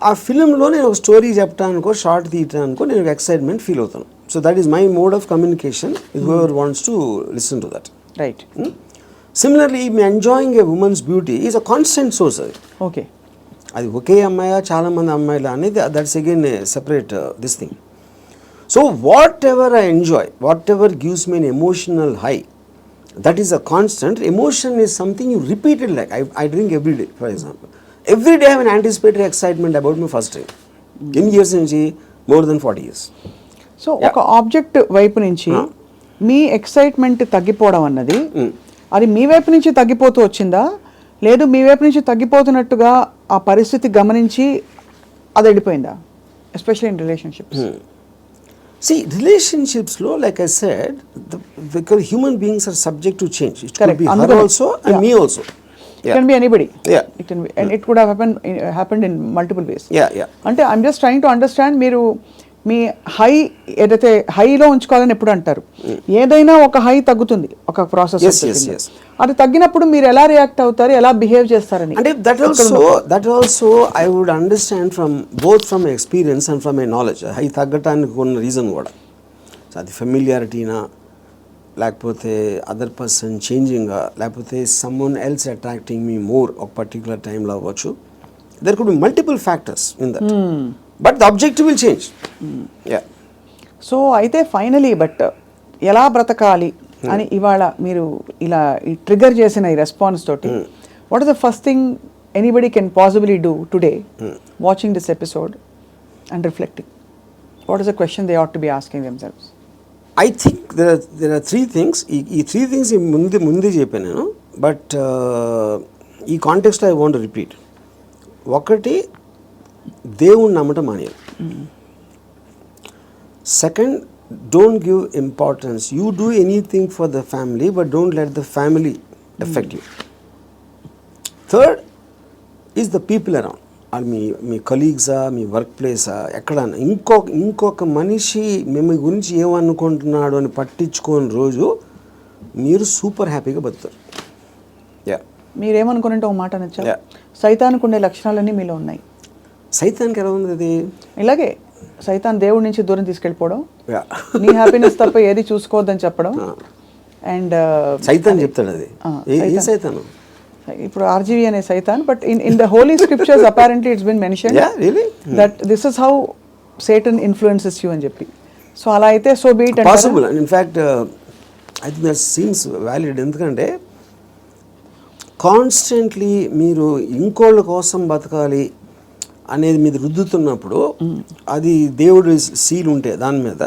ఆ ఫిలింలో నేను ఒక స్టోరీ చెప్పడానికో షార్ట్ తీయటానికో నేను ఎక్సైట్మెంట్ ఫీల్ అవుతాను. So that is my mode of communication with whoever wants to listen to that. Right. Similarly me enjoying A women's beauty is a constant source. అది okay. అది ఒకే అమ్మాయా చాలామంది అమ్మాయిలు అనేది that's again separate this thing. So what ever I enjoy, what ever gives me N emotional high, that is a constant. Emotion is something you repeated, like I drink every day, for example. Every day I have an anticipatory excitement about my first drink. In years nunchi more than 40 years. So ఒక object వైపు నుంచి మీ excitement తగ్గిపోవడం అన్నది అది మీ వైపు నుంచి తగ్గిపోతూ వచ్చిందా, లేదు మీ వైపు నుంచి తగ్గిపోతున్నట్టుగా ఆ పరిస్థితి గమనించి అది వెళ్ళిపోయిందా, especially in relationships? See, relationships lo, like I said, because human beings are subject to change. It could be her also and me also. It can be anybody. Yeah. It can be, and it could have happened in multiple ways. Yeah. అంటే I'm just trying to understand, మీరు మీ high ఏదైతే హైలో ఉంచుకోవాలని ఎప్పుడు అంటారు, ఏదైనా ఒక high తగ్గుతుంది ఒక ప్రాసెస్. Yes. అది తగ్గినప్పుడు మీరు ఎలా రియాక్ట్ అవుతారు, ఎలా బిహేవ్ చేస్తారని? అంటే that also I would understand from both from experience and from my knowledge. High తగ్గటానికి ఉన్న రీజన్ కూడా, సో అది ఫెమిలియారిటీనా, లేకపోతే అదర్ పర్సన్ చేంజింగా, లేకపోతే someone else attracting me more ఒక పర్టికులర్ టైంలో అవ్వచ్చు. There could be multiple factors in that, but the objective will change. So అయితే ఫైనలీ బట్ ఎలా బ్రతకాలి అని ఇవాళ మీరు ఇలా ట్రిగర్ చేసిన ఈ రెస్పాన్స్ తోటి, what is the first thing anybody can possibly do today watching this episode and reflecting? What is the question they ought to be asking themselves? I think there are three things. ఈ three things ముందే చెప్పాను నేను, but ఈ కాంటెక్స్ట్లో I want repeat. ఒకటి, దేవుణ్ణి నమ్మటం మానేయాలి. Second, don't give importance. You do anything for the family, but don't let the family affect you. Third is the people around. Or మీ కలీగ్సా, మీ వర్క్ ప్లేసా, ఎక్కడన్నా ఇంకొక మనిషి మేము గురించి ఏమనుకుంటున్నాడు అని పట్టించుకోని రోజు మీరు సూపర్ హ్యాపీగా బతుకుతారు. మీరేమనుకున్నట్టు ఒక మాట నచ్చా, సైతానికి ఉండే లక్షణాలన్నీ మీలో ఉన్నాయి. సైతానికి ఎలా ఉంది అది? ఇలాగే సైతాన్ దేవుడి నుంచి దూరం తీసుకెళ్ళిపోవడం, నీ హ్యాపీనెస్ తప్ప ఏది చూసుకోవద్దని చెప్పడం. అండ్ సైతాన్ చెప్తాడు అది. ఏ సైతాను? ఇప్పుడు ఆర్జీవి అనే సైతాన్, but in the holy scriptures apparently it's been mentioned that this is how Satan influences you అని చెప్పి. సో అలా అయితే so be it possible. And in fact I think that seems valid. ఎందుకంటే కాన్స్టెంట్లీ మీరు ఇంకోళ్ళ కోసం బతకాలి అనేది మీద రుద్దుతున్నప్పుడు, అది దేవుడి సీల్ ఉంటే దాని మీద,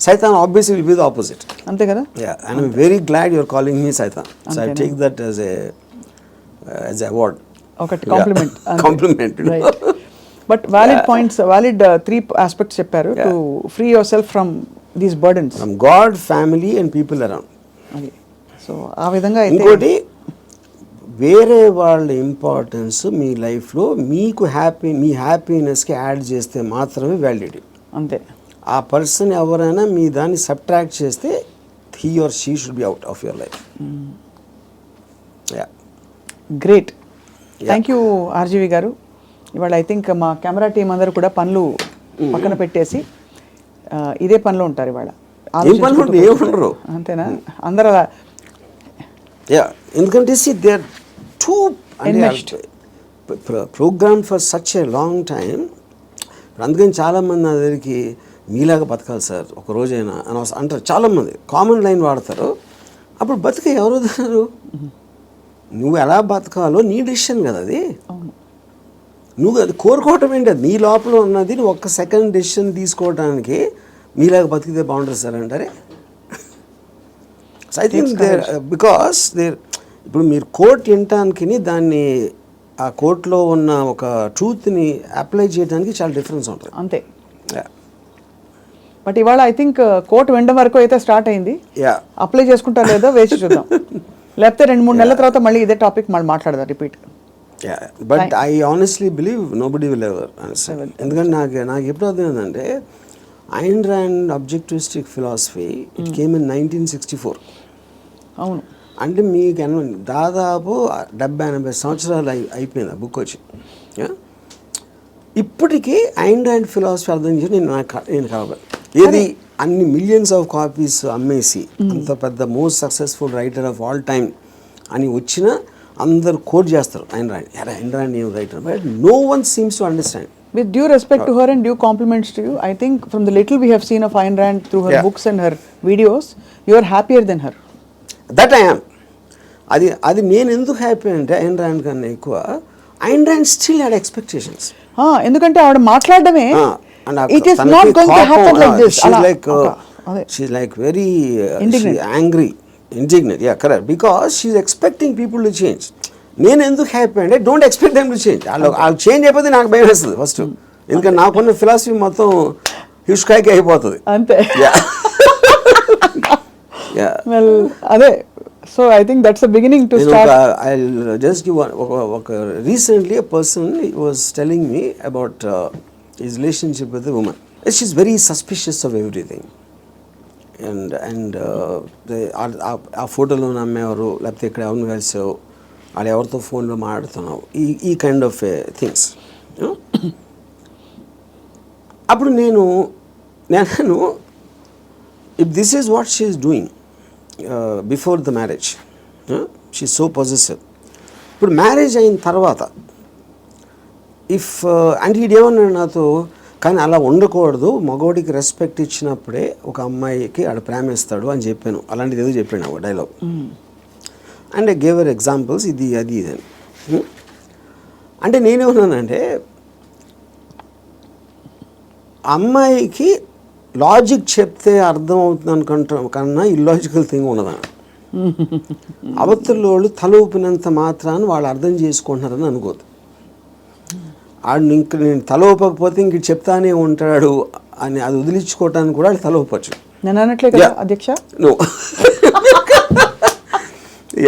సైతాన్ obviously will be the opposite. అంతే కదా? And I'm very glad your calling me సైతాన్. So I take that as a award, ఒకటి compliment. Compliment. But valid points, valid 3 aspects చెప్పారు to free yourself from these burdens, from God, family and people around. So ఆ విధంగా ఇంకోటి, వేరే వాళ్ళ importance మీ లైఫ్లో మీకు మీ హ్యాపీనెస్కి యాడ్ చేస్తే మాత్రమే వ్యాలిడిటీ. అంతే. ఆ పర్సన్ ఎవరైనా మీ దాన్ని సబ్ట్రాక్ట్ చేస్తే he or she should be out of your life. Great. Thank you RGV గారు. ఇవాళ ఐ థింక్ మా కెమెరా టీం అందరూ కూడా పనులు పక్కన పెట్టేసి ఇదే పనిలో ఉంటారు ఇవాళ. అంతేనా? అందరూ అలా. ఎందుకంటే there too program for such a long time. అందుకని చాలామంది నా దగ్గరికి మీలాగా బతకాలి సార్ ఒక రోజైనా అని అంటారు. చాలామంది కామన్ లైన్ వాడతారు. అప్పుడు బతిక ఎవరు వదలరు? నువ్వు ఎలా బతకాలో నీ డిసిషన్ కదా అది. నువ్వు అది కోరుకోవటం ఏంటి? అది నీ లోపల ఉన్నది. నువ్వు ఒక్క సెకండ్ డిసిషన్ తీసుకోవడానికి మీలాగా బతికితే బాగుంటుంది సార్ అంటారే. సో ఐ థింక్ బికాస్ ఇప్పుడు మీరు కోర్ట్ వినటానికి దాన్ని ఆ కోర్టులో ఉన్న ఒక ట్రూత్ని అప్లై చేయడానికి చాలా డిఫరెన్స్ ఉంటుంది. అంతే. బట్ ఇవాళ ఐ థింక్ కోర్టు వినడం వరకు అయితే స్టార్ట్ అయింది. యా అప్లై చేసుకుంటా లేదో వేసి చూద్దాం. లేకపోతే 2-3 నెలల తర్వాత మళ్ళీ ఇదే టాపిక్ మళ్ళీ మాట్లాడదాం repeat. But I honestly believe nobody will ever understand. ఎందుకంటే నాకు ఎప్పుడు అర్థమైందంటే Ayn Rand objectivistic philosophy it came in 1964. అవును. అంటే మీకు దాదాపు 70-80 సంవత్సరాలు అయిపోయింది ఆ బుక్ వచ్చి. ఇప్పటికీ ఐన్ ర్యాండ్ ఫిలాసఫీ అర్థం చేసి నేను కావాలి ఏది అన్ని మిలియన్స్ ఆఫ్ కాపీస్ అమ్మేసి అంత పెద్ద most successful writer of all time అని వచ్చిన అందరు కోట్ చేస్తారు ఐన్ ర్యాండ్ ఏం writer, but no one seems to understand. With due respect to her and due compliments to you, I think from the little we have seen of Ayn Rand through her books and her videos, you are happier than her. That I am. అది నేను ఎందుకు happy అంటే Ayn Rand కన్నా ఎక్కువ Ayn Rand still had expectations. ఎందుకంటే ఆవిడ మాట్లాడడమే it is not going to happen like this. She's like very angry, indignant. Yeah, correct. Because she's expecting people to change. నేను ఎందుకు హ్యాపీ అంటే don't expect them to change. వాళ్ళు change అయిపోతే నాకు భయం వేస్తుంది ఫస్ట్. ఎందుకంటే నాకున్న ఫిలాసఫీ మొత్తం హిస్కాయికి అయిపోతుంది అంతే. వెల్ అదే. So I think that's the beginning to start. I just give ఒక recently a person was telling me about his relationship with the woman. She's very suspicious of everything. And ఆ ఫోటోలో నమ్మేవారు లేకపోతే ఇక్కడ ఎవరిని కలిసావు వాళ్ళు ఎవరితో ఫోన్లో మాట్లాడుతున్నావు ఈ కైండ్ ఆఫ్ థింగ్స్. అప్పుడు నేను if this is what she is doing before the marriage, she so possessive. ఇప్పుడు మ్యారేజ్ అయిన తర్వాత అంటే ఇదేమన్నాడు నాతో, కానీ అలా ఉండకూడదు, మగవాడికి రెస్పెక్ట్ ఇచ్చినప్పుడే ఒక అమ్మాయికి ఆడ ప్రేమిస్తాడు అని చెప్పాను. అలాంటిది ఏదో చెప్పాను ఒక dialogue. And I gave examples ఇది అది ఇదని. అంటే నేనేమన్నానంటే అమ్మాయికి లాజిక్ చెప్తే అర్థం అవుతుంది అనుకుంటా కన్నా ఇల్లాజికల్ థింగ్ ఉన్నదని. అవతల వాళ్ళు తల ఊపినంత మాత్రాన్ని వాళ్ళు అర్థం చేసుకుంటున్నారని అనుకోదు. ఇంక నేను తల ఊపకపోతే ఇంక చెప్తానే ఉంటాడు అని అది వదిలించుకోవటానికి కూడా తల ఊపచ్చు. నేను అనట్లే కదా అధ్యక్ష. No,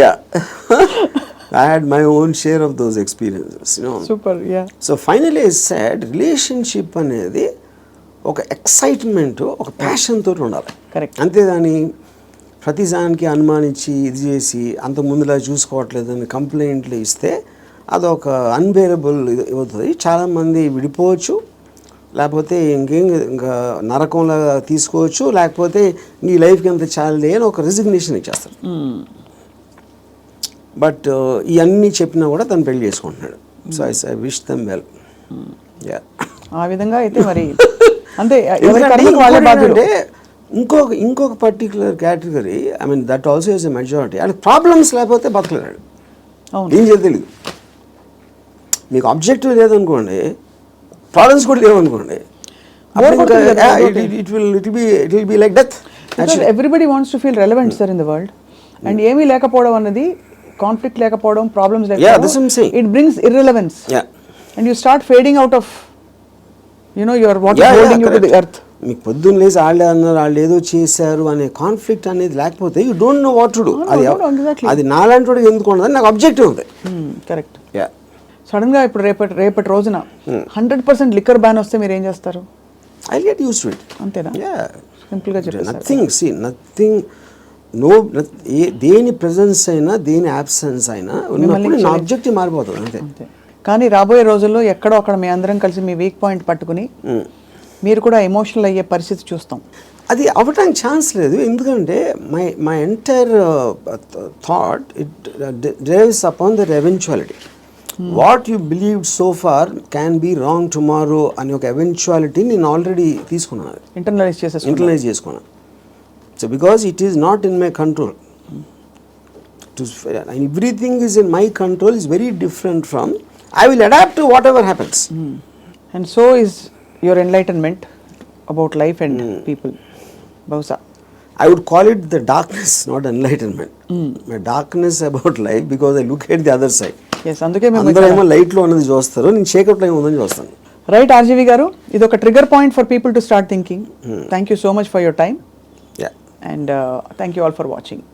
yeah, I had my own share of those experiences, you know. Super, yeah. So finally I said relationship అనేది ఒక ఎక్సైట్మెంట్, ఒక ప్యాషన్ తోటి ఉండాలి. కరెక్ట్. అంతేగాని ప్రతిదానికి అనుమానించి ఇది చేసి అంత ముందులా చూసుకోవట్లేదని కంప్లైంట్లు ఇస్తే అదొక అన్బేరబుల్ అవుతుంది. చాలామంది విడిపోవచ్చు, లేకపోతే ఇంకా నరకంలా తీసుకోవచ్చు, లేకపోతే నీ లైఫ్కి ఎంత చాలే అని ఒక రిజిగ్నేషన్ ఇచ్చేస్తారు. బట్ ఇవన్నీ చెప్పినా కూడా తను పెళ్లి చేసుకుంటున్నాడు. So I wish them well. ఆ విధంగా అయితే మరి అంటే ఇంకొక particular category, I mean that also is a majority. అంటే ప్రాబ్లమ్స్ లేకపోతే బతకలేడు, ఏం చేయాలి తెలియదు. మీకు ఆబ్జెక్టివ్ లేదనుకోండి, ప్రాబ్లమ్స్ కూడా లేవనుకోండి, it will be like death. Everybody wants to feel relevant sir in the world. And ఏమీ లేకపోవడం అన్నది, కాన్ఫ్లిక్ట్ లేకపోవడం, ప్రాబ్లమ్స్ లేకపోవడం, it brings irrelevance. And you start fading out of your what is holding you to the earth. మీకు పొద్దున్న లేసి వాళ్ళే అన్నారు, వాళ్ళు ఏదో చేశారు అనే కాన్ఫ్లిక్ట్ అనేది లేకపోతే you don't know what to do. అది నాలాంటి వాడికి ఎందుకు ఉండదు, నాకు ఆబ్జెక్టివ్ ఉంది. కరెక్ట్. సడన్ గా ఇప్పుడు రేపటి రోజున 100% లిక్కర్ బ్యాన్ వస్తే మీరు ఏం చేస్తారు? I get use to it. అంతేనా? సింపుల్ గా చెప్పండి. నథింగ్ దేని ప్రెజెన్స్ అయినా దేని అబ్సెన్స్ అయినా ఉన్నప్పుడు నా ఆబ్జెక్టివ్ మారిపోతుంది అంతే. కానీ రాబోయే రోజుల్లో ఎక్కడో అక్కడ మీ అందరం కలిసి మీ వీక్ పాయింట్ పట్టుకుని మీరు కూడా ఎమోషనల్ అయ్యే పరిస్థితి చూస్తాం. అది అవ్వటానికి ఛాన్స్ లేదు. ఎందుకంటే my entire thought it drives upon that eventuality. What you believed so far can be wrong tomorrow అని ఒక ఎవెన్చువాలిటీ నేను ఆల్రెడీ తీసుకున్నాను, ఇంటర్నలైజ్ చేసుకున్నాను. So because it is not in my control. Everything is in my control is very different from, I will adapt to whatever happens. And so is your enlightenment about life and people. Bausa, I would call it the darkness, not enlightenment. My darkness about life because I look at the other side. Yes, అందుకే అందరూ ఏమో light లో ఉన్నది చూస్తారు, నేను చీకట్లో ఏముందని చూస్తాను. రైట్ ఆర్జీవి గారు, ఇది ఒక trigger point for people to start thinking. Thank you so much for your time yeah and thank you all for watching.